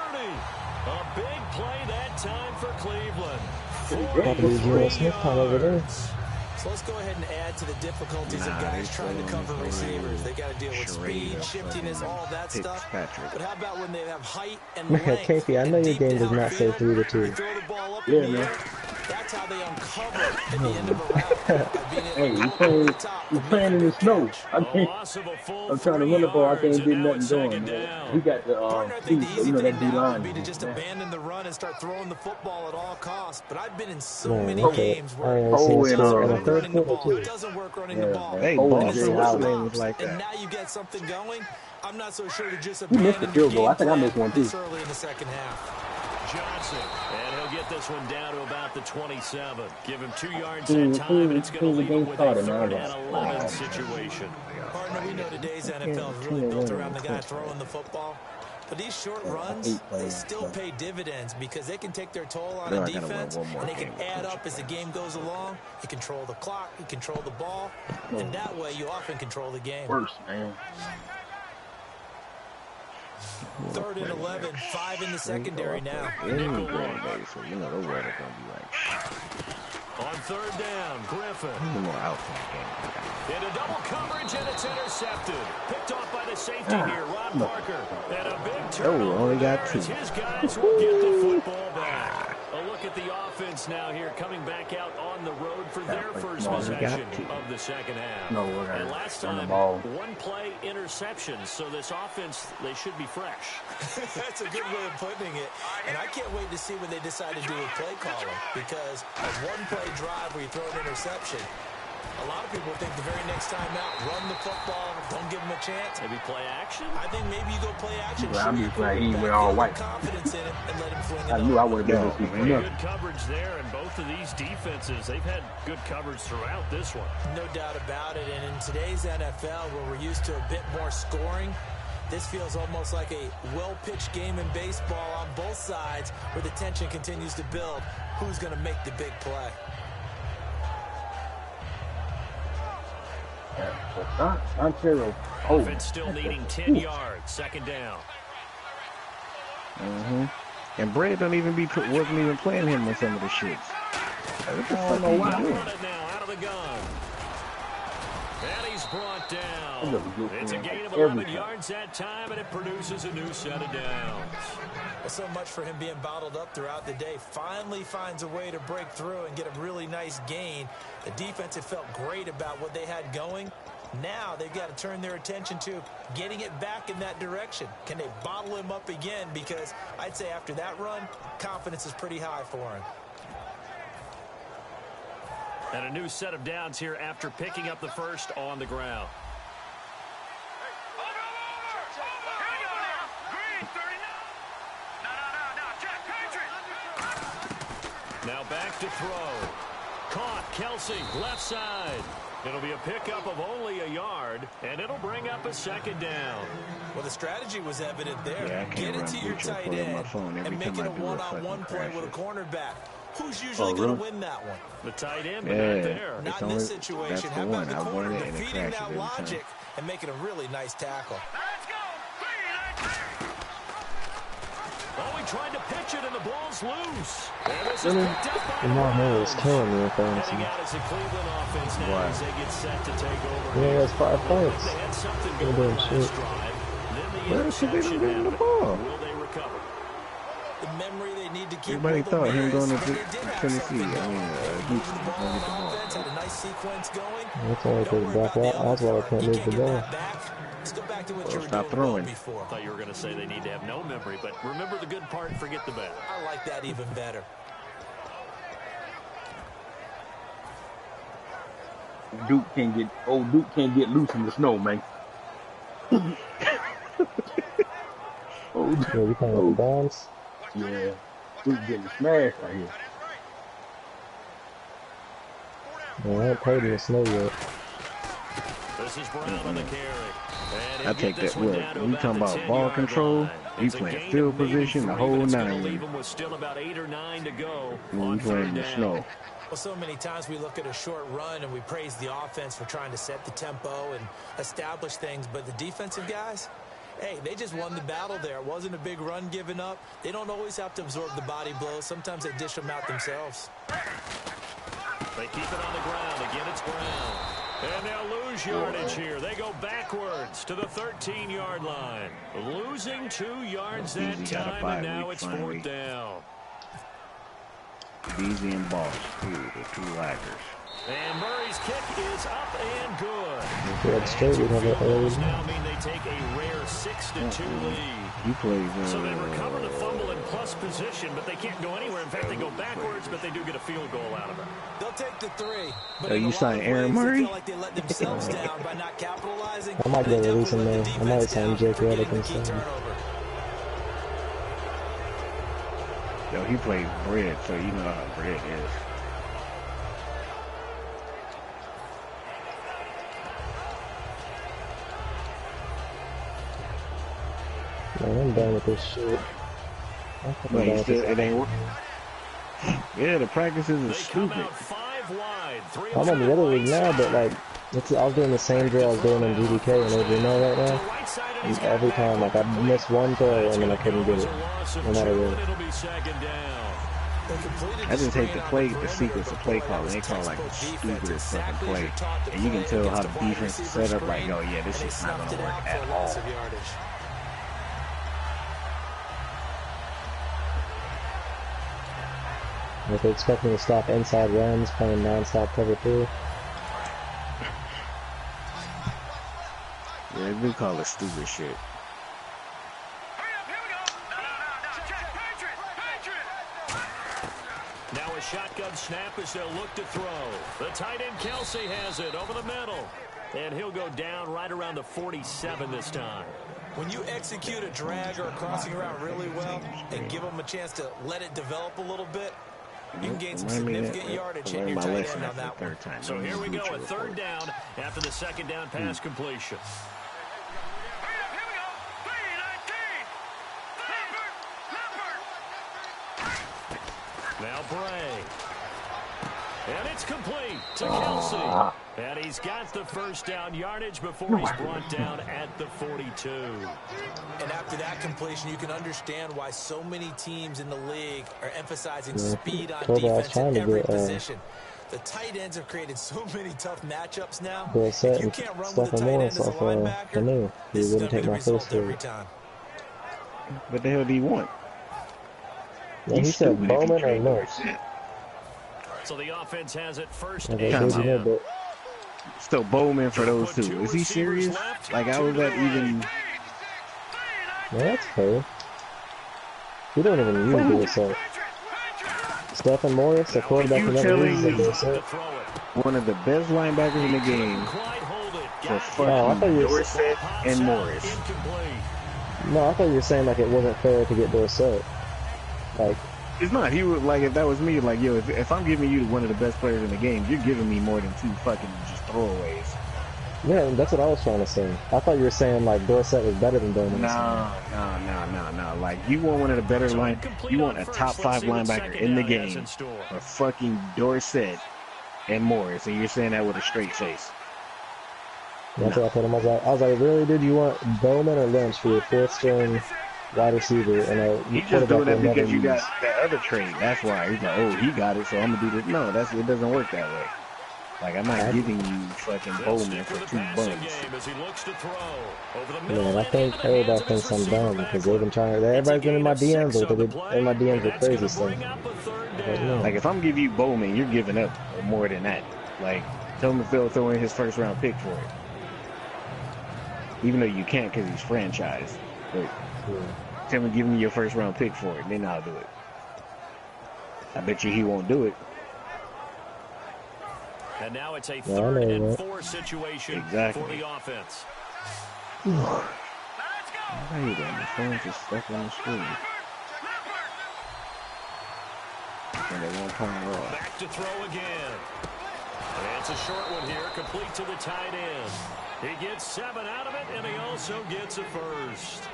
A big play that time for Cleveland. 43 yards. So let's go ahead and add to the difficulties of guys trying to cover receivers. They got to deal with speed, shiftiness, all that stuff. But how about when they have height and length? KP, I know your game does not say 3 to 2. Throw the ball up in the air. That's how they uncover at the end of a route. Hey, you playing in the snow. I'm trying to run the ball. I can't get nothing going, man. We got the that D-line. Be to just abandon the run and start throwing the football at all costs. But I've been in so many games where running the ball. It doesn't work running the ball. Hey, Boston like that. And now you get something going. I'm not so sure to just abandon missed the field goal. I think I missed one too. Early in the second half. Johnson, and he'll get this one down to about the 27. Give him 2 yards that time, and it's going to leave him with a 3rd and 11 situation. Partner, we know today's NFL is really built around the guy throwing the football. But these short runs, they still pay dividends because they can take their toll on a defense, and they can add up as the game goes along. You control the clock, you control the ball, and that way you often control the game. Worse, man. 3rd and 11, 5 in the secondary now. So you know the weather's gonna be like. On 3rd down, Griffin. Into double coverage, and it's intercepted. Picked off by the safety here, Ron Parker. And a big turnover. Only got 2. His guys will get the football back. A look at the offense now here, coming back out on the road for their first possession of the second half. And last time, 1-play interception. So this offense, they should be fresh. That's a good way of putting it. And I can't wait to see what they decide to do with play calling, because a 1-play drive where you throw an interception, a lot of people think the very next time out, run the football, don't give them a chance. Maybe play action? I think maybe you go play action. Well, I'm just glad he went all white. Confidence in it and let him swing it. I knew I would have been this one. Good coverage there, and both of these defenses, they've had good coverage throughout this one. No doubt about it. And in today's NFL, where we're used to a bit more scoring, this feels almost like a well-pitched game in baseball on both sides, where the tension continues to build. Who's going to make the big play? Ontario. Offense still needing 10 yards. 2nd down. And Brad wasn't even playing him on some of the shits. I don't know why. Now out of the gun. And he's brought down. It's a gain of 11 yards that time, and it produces a new set of downs. Well, so much for him being bottled up throughout the day. Finally finds a way to break through and get a really nice gain. The defense had felt great about what they had going. Now they've got to turn their attention to getting it back in that direction. Can they bottle him up again? Because I'd say after that run, confidence is pretty high for him. And a new set of downs here after picking up the first on the ground. Now back to throw. Caught, Kelsey, left side. It'll be a pickup of only a yard, and it'll bring up a 2nd down. Well, the strategy was evident there. Get it to your tight end and make it a one-on-one play with a cornerback. Who's usually going to win that one? The tight end, but not there. Not in this situation. How about the corner defeating that logic and making a really nice tackle? Oh, he tried to pitch it, and the ball's loose. And this is Lamar Miller is killing me with fantasy. Yeah, that's 5 points. They're doing shit. Where should they give him the ball? Will they recover? the memory they need to keep. Everybody thought him going to Tennessee. Had a nice sequence going. That's all because Brock Osweiler can't move the ball. Let's go back to what you were stop doing throwing. Before. I thought you were going to say they need to have no memory, but remember the good part, forget the bad. I like that even better. Duke can't get loose in the snow, man. Yeah, you playing with the Browns? Yeah, Duke getting smashed right here. Yeah, I ain't played in the snow yet. This is Brown on the carry. I take that. Well, we talking about ball control. We playing field position, the whole nine. Leave them with still about 8 or 9 to go. We playing in the snow. Well, so many times we look at a short run and we praise the offense for trying to set the tempo and establish things, but the defensive guys, hey, they just won the battle there. It wasn't a big run given up. They don't always have to absorb the body blows. Sometimes they dish them out themselves. They keep it on the ground. Again, it's Brown. And they'll lose yardage here. They go backwards to the 13-yard line. Losing 2 yards that time, and now it's 4th down. Beasley and Boss, the 2 laggers. And Murray's kick is up and good. Now mean they take a rare 6-2 lead. He plays. So they recover the fumble in plus position, but they can't go anywhere. In fact, they go backwards, but they do get a field goal out of it. They'll take the 3. But you sign Aaron Murray? Like they let themselves down by not capitalizing. I might go release him there. I might sign Jake Reddick instead. Yo, he plays bread, so you know how bread is. Man, I'm done with this shit. Wait, it ain't working? Yeah, the practices are stupid. I'm in the Little League now, but like, I was doing the same drill I was doing in GDK and AJML right now. And every time, like, I missed one throw and then I couldn't get it, no matter what. I just hate the sequence of play calling. They call like the stupidest fucking play. And you can tell how the defense is set up like, oh yeah, this is not going to work at all. If they expect me to stop inside runs playing non-stop cover 2. Yeah, they do call it stupid shit. Now a shotgun snap as they'll look to throw. The tight end Kelsey has it over the middle. And he'll go down right around the 47 this time. When you execute a drag or a crossing route really well and give them a chance to let it develop a little bit, you can gain some significant yardage hitting your tight end on that one. So here we go, a 3rd down after the 2nd down pass completion. Now Bray. And it's complete to Kelsey. And he's got the 1st down yardage before he's brought down at the 42. And after that completion, you can understand why so many teams in the league are emphasizing speed on defense in every position. The tight ends have created so many tough matchups now. If you can't run with the tight end as a linebacker, this is going to be the result every time. What the hell do you want? Yeah, he said Bowman or no. So the offense has it 1st and still Bowman for those 2. Is he serious? Like, how was that even? Yeah, that's fair. He don't even use the assault. Stephen Morris, the quarterback, never uses the assault. One of the best linebackers in the game for fucking Dorsett and Morris. No, I thought you were saying like it wasn't fair to get Dorsett. Like, it's not. He would, like, if that was me, like, yo, if I'm giving you one of the best players in the game, you're giving me more than 2 fucking just throwaways. Yeah, that's what I was trying to say. I thought you were saying like Dorsett was better than Bowman. No. Like, you want one of the better you want a top 5 linebacker in the game for fucking Dorsett and Morris, and you're saying that with a straight face. That's what I told him. I was like, really, dude? You want Bowman or Lynch for your 4th string wide receiver? And you just doing that because you got that other trade. That's why he's like, oh, he got it, so I'm gonna do this. No, it doesn't work that way. Like, I'm not giving you fucking Bowman for $2 bucks. Man, I think everybody thinks I'm dumb because they've been trying. Everybody's been in my DMs with it. In my DMs with crazy stuff. Like, if I'm giving you Bowman, you're giving up more than that. Like, tell him to throw in his first round pick for it. Even though you can't because he's franchised. But tell him to give me your first round pick for it, then I'll do it. I bet you he won't do it. And now it's a 3rd and 4 situation for the offense. I hate that. The phone's just stuck on the screen. And they won't turn it off. Back to throw again. And it's a short one here, complete to the tight end. He gets 7 out of it, and he also gets a first.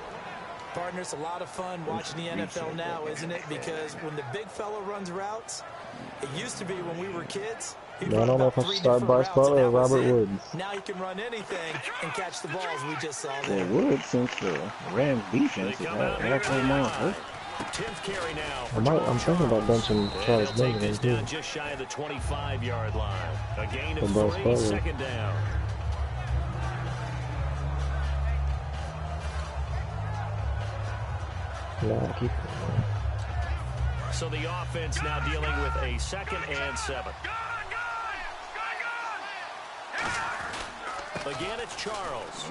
Partner, it's a lot of fun watching the NFL now, isn't it? Because when the big fella runs routes, it used to be when we were kids. I don't know if I should start Bryce Butler or Robert Woods. Now he can run anything and catch the balls we just saw there. Well, Woods, since the Rams defense is out, 10th carry now. I'm thinking about benching Charles Benjamin too. Just shy of the 25-yard line. A gain of 3, 2nd down. Yeah, keep it. So the offense now dealing with a 2nd and 7. Again, it's Charles.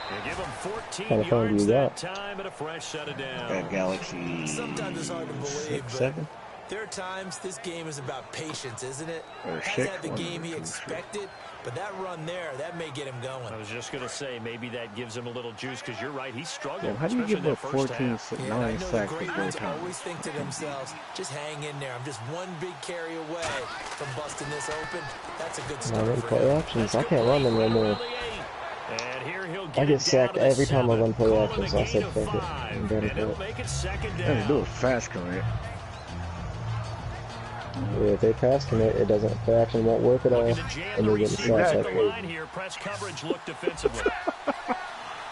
They give him 14 yards that time and a fresh set of downs. That Galaxy. Sometimes it's hard to believe, 7? There are times this game is about patience, isn't it? Or hasn't had the game he expected, but that run there, that may get him going. I was just going to say, maybe that gives him a little juice, because you're right, he's struggling. Yeah, how do you give up 14, 9 sacks the great ones always think to themselves, just hang in there. I'm just one big carry away from busting this open. That's a good start. I play options. I can't run them no more. I get sacked every time I run play actions, so I said fuck it. I'm done with it. Let's do a fast commit. Yeah, if they pass commit, it doesn't. Play action won't work at all, and they're getting sacked like crazy.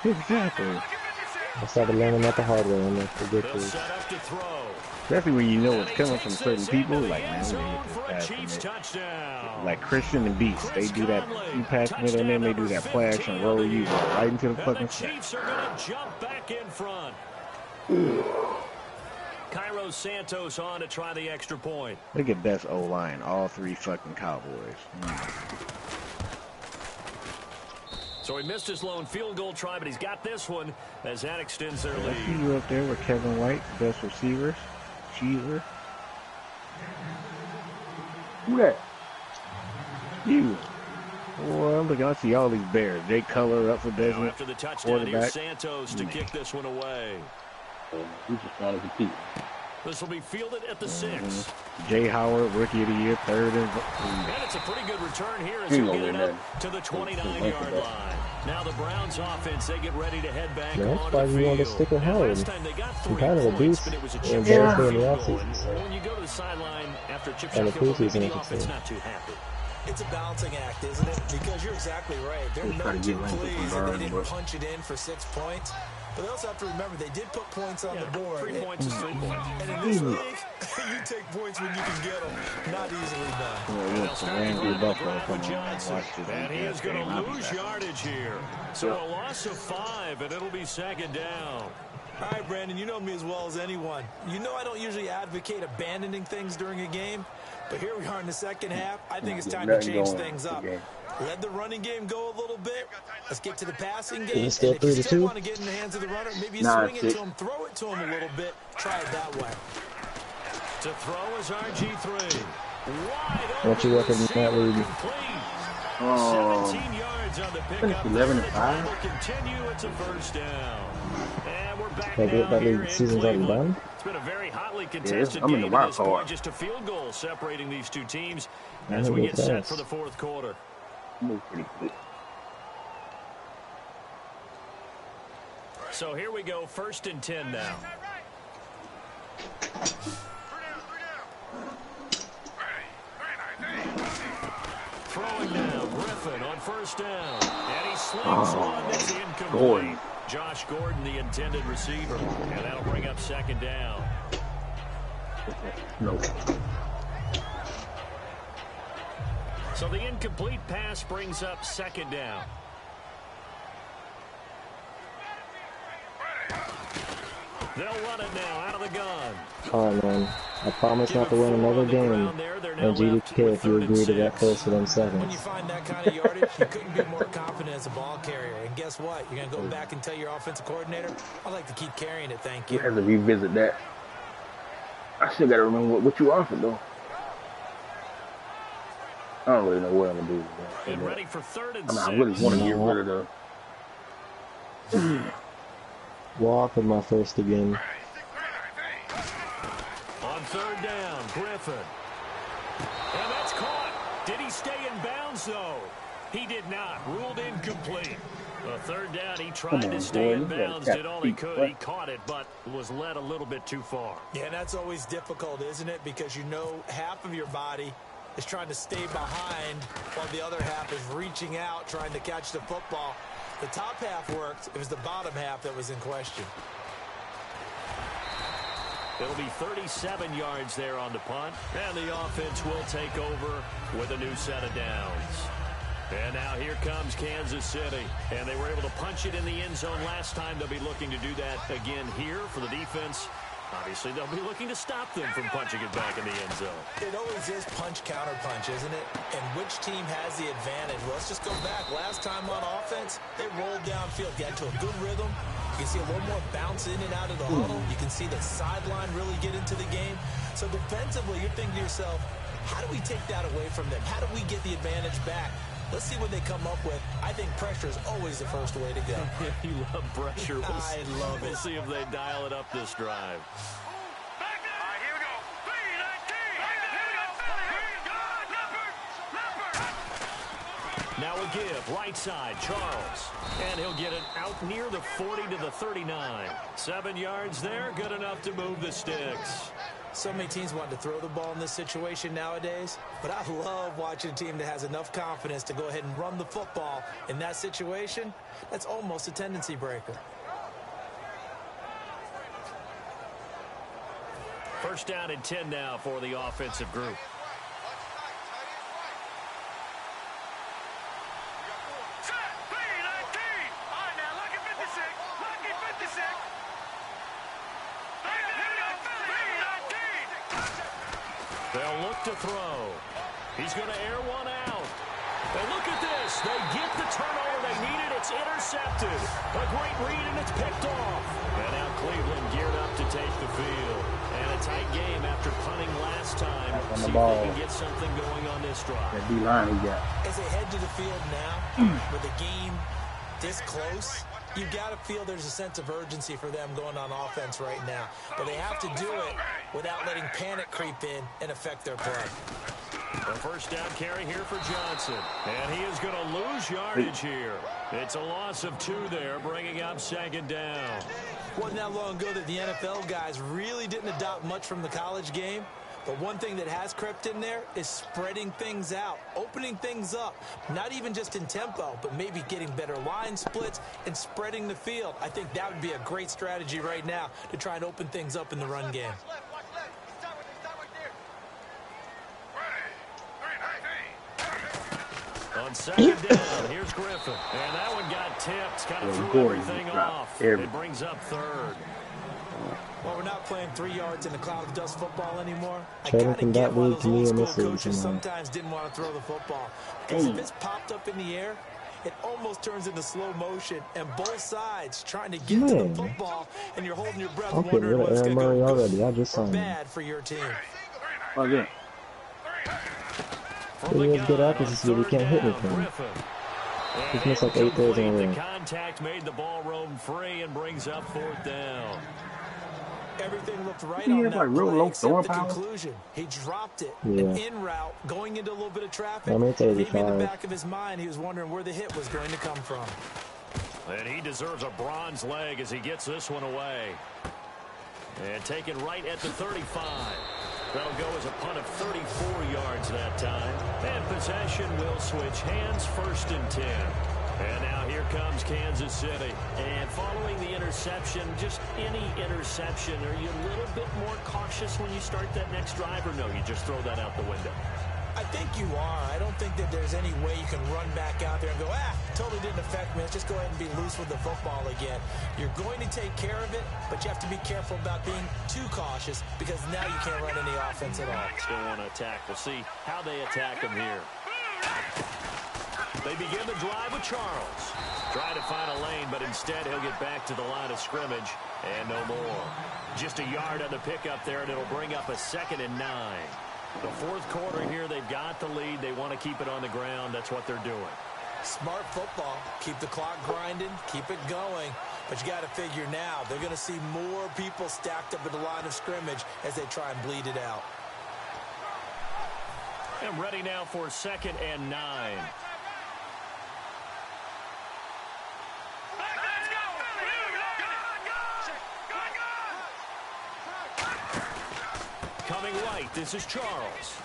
Exactly. I started learning that the hard way. I'm like, ridiculous. Especially when you know it's coming from certain people, like, man, they hit this pass commit. Like Christian and Beast, they do that pass commit, and then they do that play action roll you right into the fucking sack. Cairo Santos on to try the extra point. Look at best O-line, all 3 fucking Cowboys. So he missed his lone field goal try, but he's got this one as that extends their lead. I see you up there with Kevin White, best receivers. Cheever. Who that? You. Well, look, I see all these Bears. Jay Cutler up for business. After the touchdown, here's Santos to kick this one away. He's just trying to compete. This will be fielded at the 6. Jay Howard, Rookie of the Year, 3rd and it's a pretty good return here as he get it up to the 29-yard line. Now the Browns offense, they get ready to head back on the field. That's why you want to stick with Howard. He kind of a beast in the offseason. When you go to the sideline after Chip and the offense preseason, not too happy. It's a balancing act, isn't it? Because you're exactly right. They're not too pleased that they didn't punch it in for 6 points. But they also have to remember they did put points on the board. 3 points is 3 points. And in this league, you take points when you can get them. Not easily done. And he is going to lose yardage here. So a loss of 5, and it'll be 2nd down. All right, Brandon, you know me as well as anyone. You know I don't usually advocate abandoning things during a game. But here we are in the second half. I think it's time to change things up. Let the running game go a little bit. Let's get to the passing game. Still and if you 3-2? want to get in the hands of the runner, maybe you swing it to him, throw it to him a little bit. Try it that way. To throw is RG3. What's your record in that league? 17 yards on the pickup. 11-5. Will continue. It's a first down. And we're back that league season's already done. It's been a very hotly contested I'm in the game wild at this point. card. Just a field goal separating these two teams as we get set for the 4th quarter. Move pretty quick. So here we go, 1st and 10 now. Throwing now, Griffin on 1st down. And he slings one that's incomplete. Gordon. Josh Gordon, the intended receiver. And that'll bring up 2nd down. No. So the incomplete pass brings up second down. They'll run it now out of the gun. All right, man. I promise not to win another game in GDK if you agree to that first within seconds. When you find that kind of yardage, you couldn't be more confident as a ball carrier. And guess what? You're going to go back and tell your offensive coordinator, I'd like to keep carrying it, thank you. We have to revisit that. I still got to remember what you offered, though. I don't really know what I'm going to do. And ready for 3rd and 6. I really want to get rid of the... Walk with my first again. On 3rd down, Griffin. And that's caught. Did he stay in bounds, though? He did not. Ruled incomplete. A 3rd down, he tried to stay in bounds, did all he could. He caught it, but was led a little bit too far. Yeah, and that's always difficult, isn't it? Because you know half of your body is trying to stay behind while the other half is reaching out, trying to catch the football. The top half worked. It was the bottom half that was in question. It'll be 37 yards there on the punt. And the offense will take over with a new set of downs. And now here comes Kansas City. And they were able to punch it in the end zone last time. They'll be looking to do that again here for the defense. Obviously, they'll be looking to stop them from punching it back in the end zone. It always is punch-counter-punch, isn't it? And which team has the advantage? Well, let's just go back. Last time on offense, they rolled downfield, got to a good rhythm. You can see a little more bounce in and out of the huddle. You can see the sideline really get into the game. So defensively, you're thinking to yourself, how do we take that away from them? How do we get the advantage back? Let's see what they come up with. I think pressure is always the first way to go. You love pressure. I love it. We'll see if they dial it up this drive. Now a give, right side, Charles. And he'll get it out near the 40 to the 39. 7 yards there, good enough to move the sticks. So many teams want to throw the ball in this situation nowadays, but I love watching a team that has enough confidence to go ahead and run the football. In that situation, that's almost a tendency breaker. First down and 10 now for the offensive group. They'll look to throw. He's going to air one out. And look at this. They get the turnover they needed. It's intercepted. A great read, and it's picked off. And now Cleveland geared up to take the field. And a tight game after punting last time. See if they can get something going on this drive. That D-line he got. As they head to the field now, with the game this close, you got to feel there's a sense of urgency for them going on offense right now. But they have to do it without letting panic creep in and affect their play. A first down carry here for Johnson. And he is going to lose yardage here. It's a loss of 2 there, bringing up second down. Wasn't that long ago that the NFL guys really didn't adopt much from the college game. But one thing that has crept in there is spreading things out, opening things up, not even just in tempo, but maybe getting better line splits and spreading the field. I think that would be a great strategy right now to try and open things up in the run game. On second down, here's Griffin. And that one got tipped, kind of threw everything off. It brings up 3rd. Well, we're not playing 3 yards in a cloud of dust football anymore. I Trevor gotta get why those old school coaches coaches sometimes didn't want to throw the football. Because if it's popped up in the air, it almost turns into slow motion, and both sides trying to get to the football, and you're holding your breath wondering what's going to go already. I just or bad for your team. Oh, yeah. He has good accuracy, but he can't hit anything. He's missed like 8 throws in a row. Contact made the ball roam free and brings up 4th down. Everything looked right on that play except the conclusion. He dropped it. Yeah. And en route, going into a little bit of traffic. I mean, it's maybe in the back of his mind, he was wondering where the hit was going to come from. And he deserves a bronze leg as he gets this one away. And taken right at the 35. That'll go as a punt of 34 yards that time. And possession will switch hands, 1st and 10. And now here comes Kansas City. And following the interception, just any interception, are you a little bit more cautious when you start that next drive, or no, you just throw that out the window? I think you are. I don't think that there's any way you can run back out there and go, totally didn't affect me. Let's just go ahead and be loose with the football again. You're going to take care of it, but you have to be careful about being too cautious because now you can't run any offense at all. Still want to attack. We'll see how they attack him here. They begin the drive with Charles. Trying to find a lane, but instead he'll get back to the line of scrimmage and no more. Just a yard on the pickup there, and it'll bring up a 2nd and 9. The fourth quarter here, they've got the lead. They want to keep it on the ground. That's what they're doing. Smart football. Keep the clock grinding. Keep it going. But you got to figure now, they're going to see more people stacked up at the line of scrimmage as they try and bleed it out. And ready now for 2nd and 9. Coming right, this is Charles.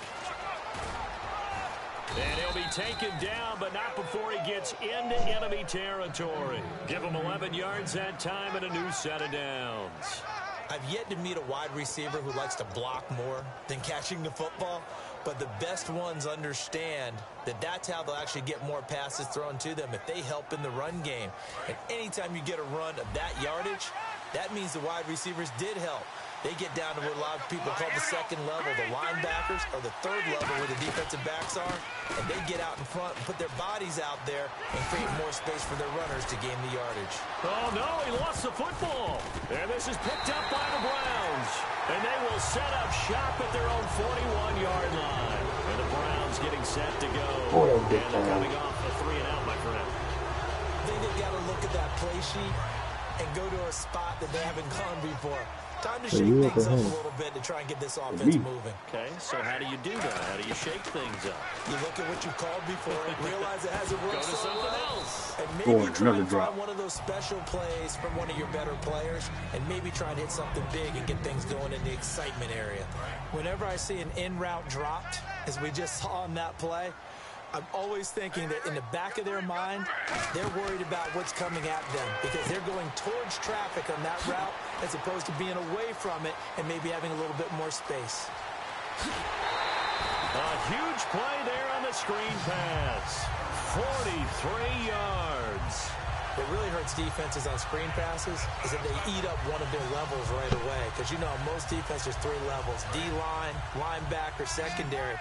And he'll be taken down, but not before he gets into enemy territory. Give him 11 yards that time and a new set of downs. I've yet to meet a wide receiver who likes to block more than catching the football, but the best ones understand that that's how they'll actually get more passes thrown to them if they help in the run game. And anytime you get a run of that yardage, that means the wide receivers did help. They get down to what a lot of people call the 2nd level, the linebackers, or the 3rd level where the defensive backs are, and they get out in front and put their bodies out there and create more space for their runners to gain the yardage. Oh, no, he lost the football. And this is picked up by the Browns. And they will set up shop at their own 41-yard line. And the Browns getting set to go. And they're coming off a 3-and-out, my friend. I think they've got to look at that play sheet and go to a spot that they haven't gone before. Time to shake things up a little bit to try and get this offense moving. Okay, so how do you do that? How do you shake things up? You look at what you called before and realize it hasn't worked so something well. else. And maybe try and find one of those special plays from one of your better players and maybe try and hit something big and get things going in the excitement area. Whenever I see an in-route dropped, as we just saw on that play, I'm always thinking that in the back of their mind, they're worried about what's coming at them because they're going towards traffic on that route as opposed to being away from it and maybe having a little bit more space. A huge play there on the screen pass. 43 yards. What really hurts defenses on screen passes is that they eat up one of their levels right away because, you know, most defenses, 3 levels, D-line, linebacker, secondary.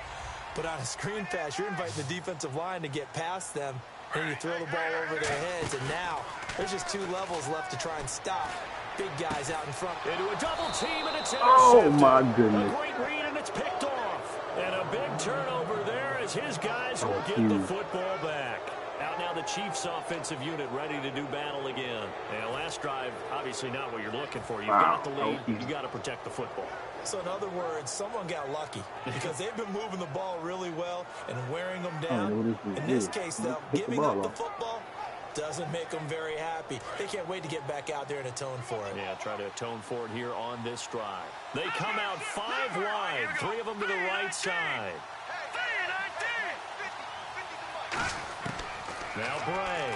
But on a screen pass, you're inviting the defensive line to get past them, and you throw the ball over their heads, and now there's just 2 levels left to try and stop big guys out in front. Into a double team, and it's intercepted. Oh, my goodness. A great read, and it's picked off. And a big turnover there as his guys will get the football back. Out now the Chiefs' offensive unit ready to do battle again. And last drive, obviously not what you're looking for. You've got the lead. You've got to protect the football. So in other words, someone got lucky because they've been moving the ball really well and wearing them down. In this case, though, giving up the football doesn't make them very happy. They can't wait to get back out there and atone for it. Yeah, try to atone for it here on this drive. They come out 5 wide, 3 of them to the right side. Now Bray.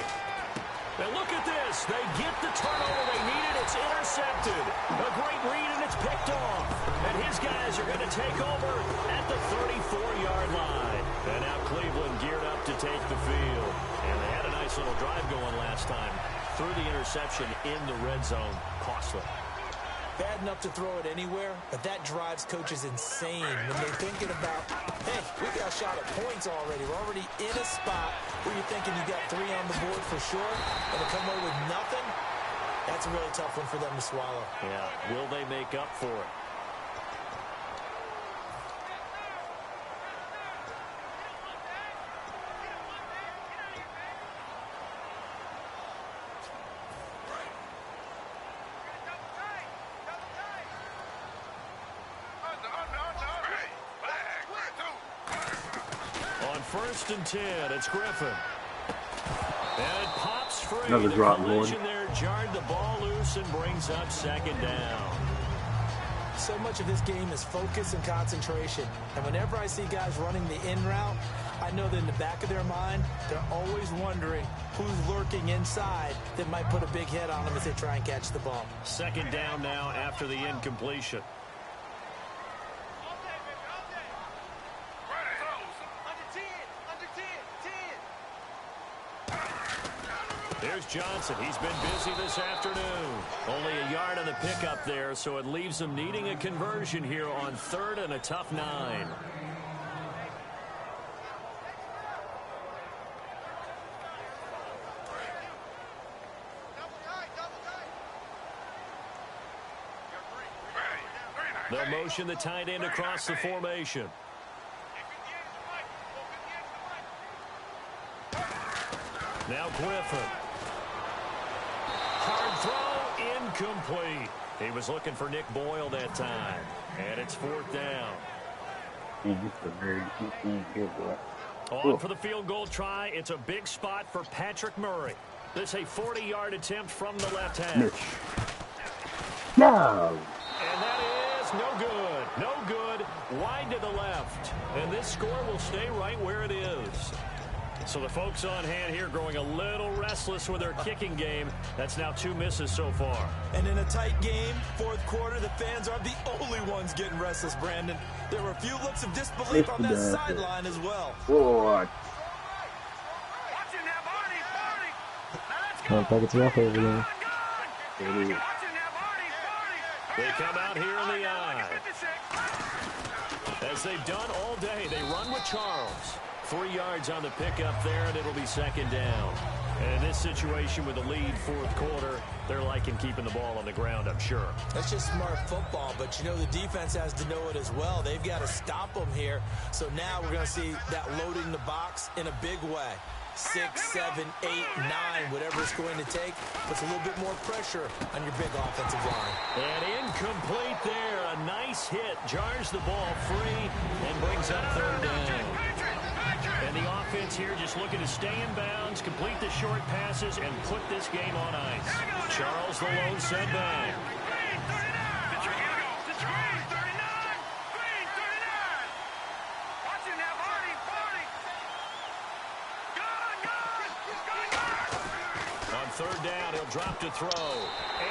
And look at this. They get the turnover they needed. It's intercepted. A great read, and it's picked off. And his guys are going to take over at the 34-yard line. And now Cleveland geared up to take the field. And they had a nice little drive going last time. Threw the interception in the red zone. Costly. Bad enough to throw it anywhere, but that drives coaches insane when they're thinking about, hey, we got a shot at points already. We're already in a spot where you're thinking you got 3 on the board for sure, and to come away with nothing, that's a really tough one for them to swallow. Yeah, will they make up for it? First and 10, it's Griffin. And it pops free. Another drop, Lord. There jarred the ball loose and brings up 2nd down. So much of this game is focus and concentration. And whenever I see guys running the in route, I know that in the back of their mind, they're always wondering who's lurking inside that might put a big hit on them as they try and catch the ball. 2nd down now after the incompletion. Here's Johnson. He's been busy this afternoon. Only a yard on the pickup there, so it leaves him needing a conversion here on 3rd and a tough 9. They'll motion the tight end across the formation. Now Griffin. Hard throw, incomplete. He was looking for Nick Boyle that time. And it's 4th down. On for the field goal try. It's a big spot for Patrick Murray. This a 40-yard attempt from the left hash. No. And that is no good. No good. Wide to the left. And this score will stay right where it is. So the folks on hand here growing a little restless with their kicking game. That's now 2 misses so far. And in a tight game, 4th quarter, the fans aren't the only ones getting restless, Brandon. There were a few looks of disbelief on that sideline as well. What? I don't think it's rough over there. They come out here in the eye. As they've done all day, they run with Charles. 3 yards on the pickup there, and it'll be 2nd down. And in this situation with the lead 4th quarter, they're liking keeping the ball on the ground, I'm sure. That's just smart football, but you know the defense has to know it as well. They've got to stop them here. So now we're going to see that loading the box in a big way. 6, 7, 8, 9, whatever it's going to take, puts a little bit more pressure on your big offensive line. And incomplete there. A nice hit. Jars the ball free and brings up 3rd down. And the offense here just looking to stay in bounds, complete the short passes, and put this game on ice. Charles the lone setback. On 3rd down, he'll drop to throw.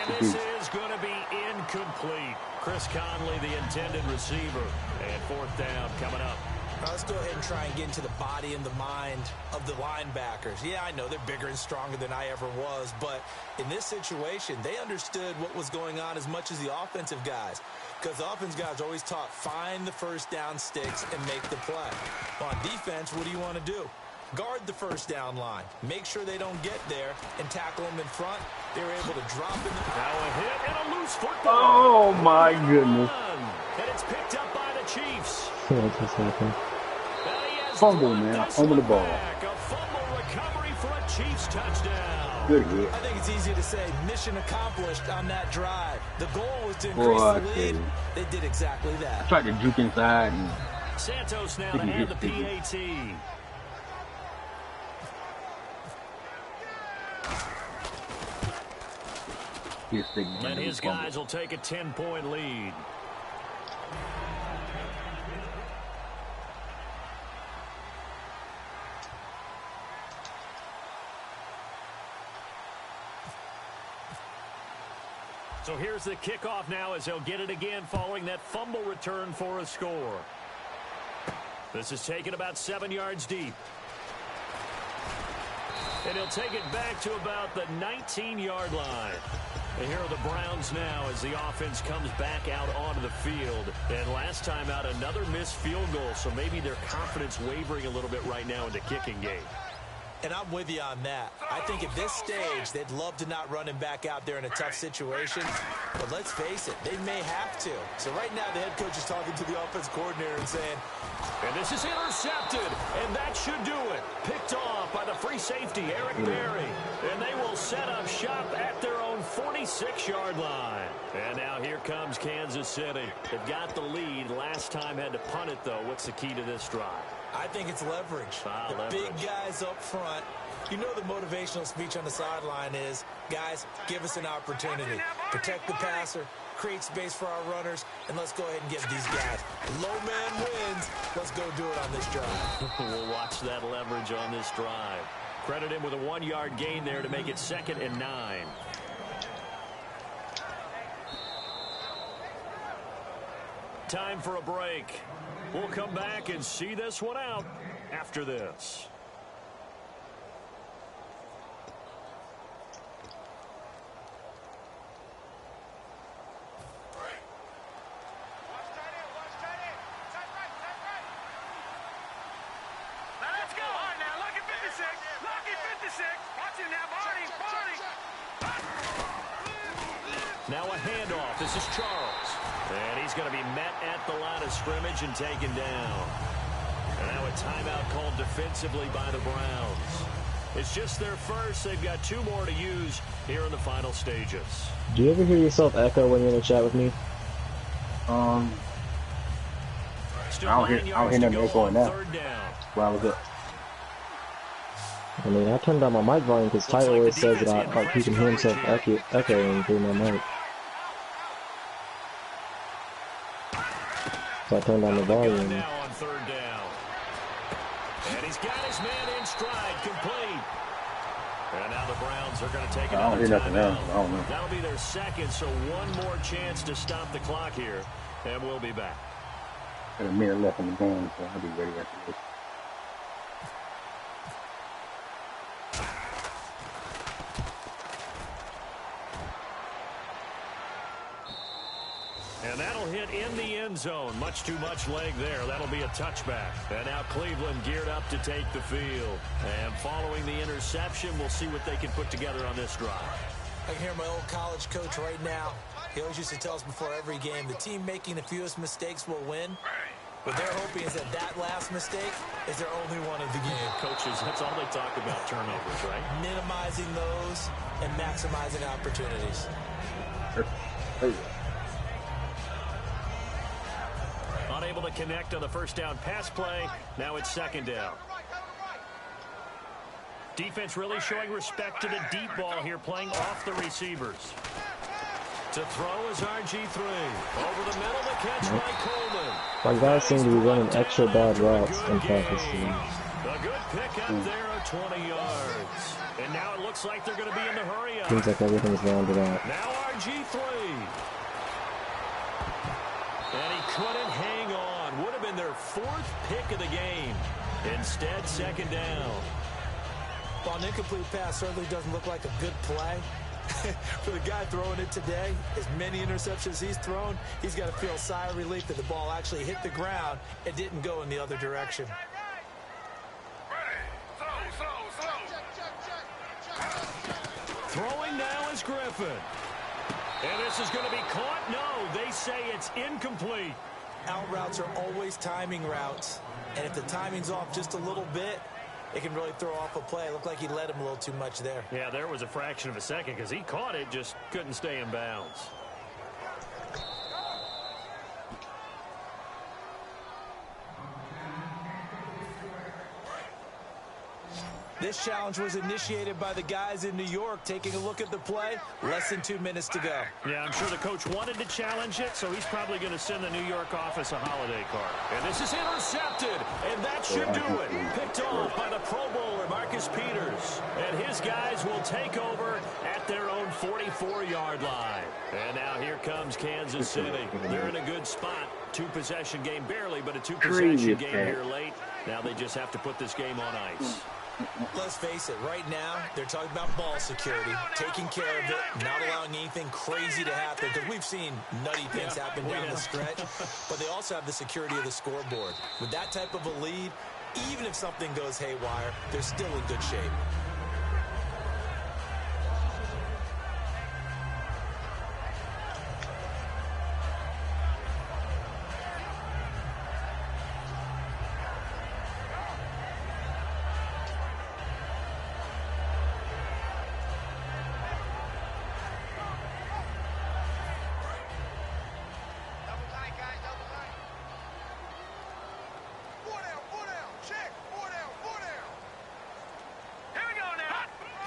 And this is going to be incomplete. Chris Conley, the intended receiver. And 4th down coming up. Now let's go ahead and try and get into the body and the mind of the linebackers. Yeah, I know they're bigger and stronger than I ever was, but in this situation, they understood what was going on as much as the offensive guys. Because the offensive guys are always taught, find the first down sticks and make the play. On defense, what do you want to do? Guard the first down line. Make sure they don't get there and tackle them in front. They were able to drop in the... Now a hit and a loose football. Oh, my goodness. And it's picked up by the Chiefs. What just happened? Fumble, man. Fumble the ball. A fumble recovery for a Chiefs touchdown. Good hit. I think it's easy to say mission accomplished on that drive. The goal was to increase the lead. They did exactly that. I tried to juke inside. And Santos now to have the PAT. And his guys will take a 10-point lead. So here's the kickoff now as they'll get it again following that fumble return for a score. This is taken about 7 yards deep. And he'll take it back to about the 19-yard line. And here are the Browns now as the offense comes back out onto the field. And last time out, another missed field goal, so maybe their confidence wavering a little bit right now in the kicking game. And I'm with you on that. I think at this stage, they'd love to not run him back out there in a tough situation. But let's face it, they may have to. So right now, the head coach is talking to the offense coordinator and saying, and this is intercepted, and that should do it. Picked off by the free safety, Eric Berry. And they will set up shop at their own 46-yard line. And now here comes Kansas City. They've got the lead. Last time had to punt it, though. What's the key to this drive? I think it's leverage. Big guys up front. You know the motivational speech on the sideline is, guys, give us an opportunity. Protect the passer, create space for our runners, and let's go ahead and give these guys. Low man wins. Let's go do it on this drive. We'll watch that leverage on this drive. Credit him with a 1-yard gain there to make it 2nd and 9. Time for a break. We'll come back and see this one out after this. Now a handoff. This is Charles. And he's going to be met at the line of scrimmage and taken down. And now a timeout called defensively by the Browns. It's just their first. They've got 2 more to use here in the final stages. Do you ever hear yourself echo when you're in the chat with me? I don't hear nothing echoing now. Why was it? I mean, I turned down my mic volume because Ty always says that he can hear himself echoing through my mic. So I turned down the volume. Now on 3rd down. And he's got his man in stride, complete. And now the Browns are going to take another timeout. That'll be their second, so 1 more chance to stop the clock here. And we'll be back. Got a minute left in the game, so I'll be ready after this. And that'll hit in the end zone. Much too much leg there. That'll be a touchback. And now Cleveland geared up to take the field. And following the interception, we'll see what they can put together on this drive. I can hear my old college coach right now. He always used to tell us before every game, the team making the fewest mistakes will win. What they're hoping is that last mistake is their only one of the game. Coaches, that's all they talk about, turnovers, right? Minimizing those and maximizing opportunities. Unable to connect on the first down pass play. Now it's 2nd down. Defense really showing respect to the deep ball here, playing off the receivers. To throw is RG3. Over the middle, the catch by Coleman. My guys seem to be running extra bad routes in practice. A good pick up there of 20 yards. And now it looks like they're going to be in the hurry up. Seems like everything's rounded out. Now RG3. And he couldn't hang on. Would have been their 4th pick of the game. Instead, 2nd down. Well, an incomplete pass certainly doesn't look like a good play. For the guy throwing it today, as many interceptions he's thrown, he's got to feel a sigh of relief that the ball actually hit the ground and didn't go in the other direction. Throwing now is Griffin. And this is going to be caught. No, they say it's incomplete. Out routes are always timing routes. And if the timing's off just a little bit, it can really throw off a play. It looked like he led him a little too much there. Yeah, there was a fraction of a second because he caught it, just couldn't stay in bounds. This challenge was initiated by the guys in New York. Taking a look at the play, less than 2 minutes to go. Yeah, I'm sure the coach wanted to challenge it, so he's probably going to send the New York office a holiday card. And this is intercepted, and that should do it. Picked off by the Pro Bowler, Marcus Peters. And his guys will take over at their own 44-yard line. And now here comes Kansas City. They're in a good spot. 2-possession game, barely, but a 2-possession game here late. Now they just have to put this game on ice. Let's face it, right now, they're talking about ball security, taking care of it, not allowing anything crazy to happen, because we've seen nutty things happen down the stretch, but they also have the security of the scoreboard. With that type of a lead, even if something goes haywire, they're still in good shape.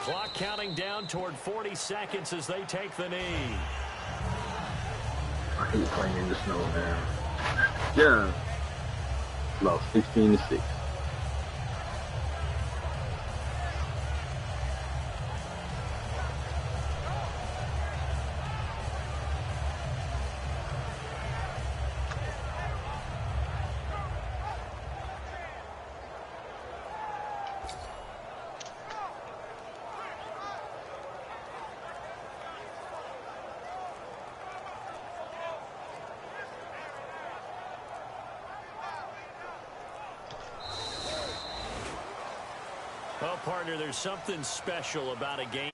Clock counting down toward 40 seconds as they take the knee. I hate playing in the snow, man. Yeah. Lost 16-6. partner, there's something special about a game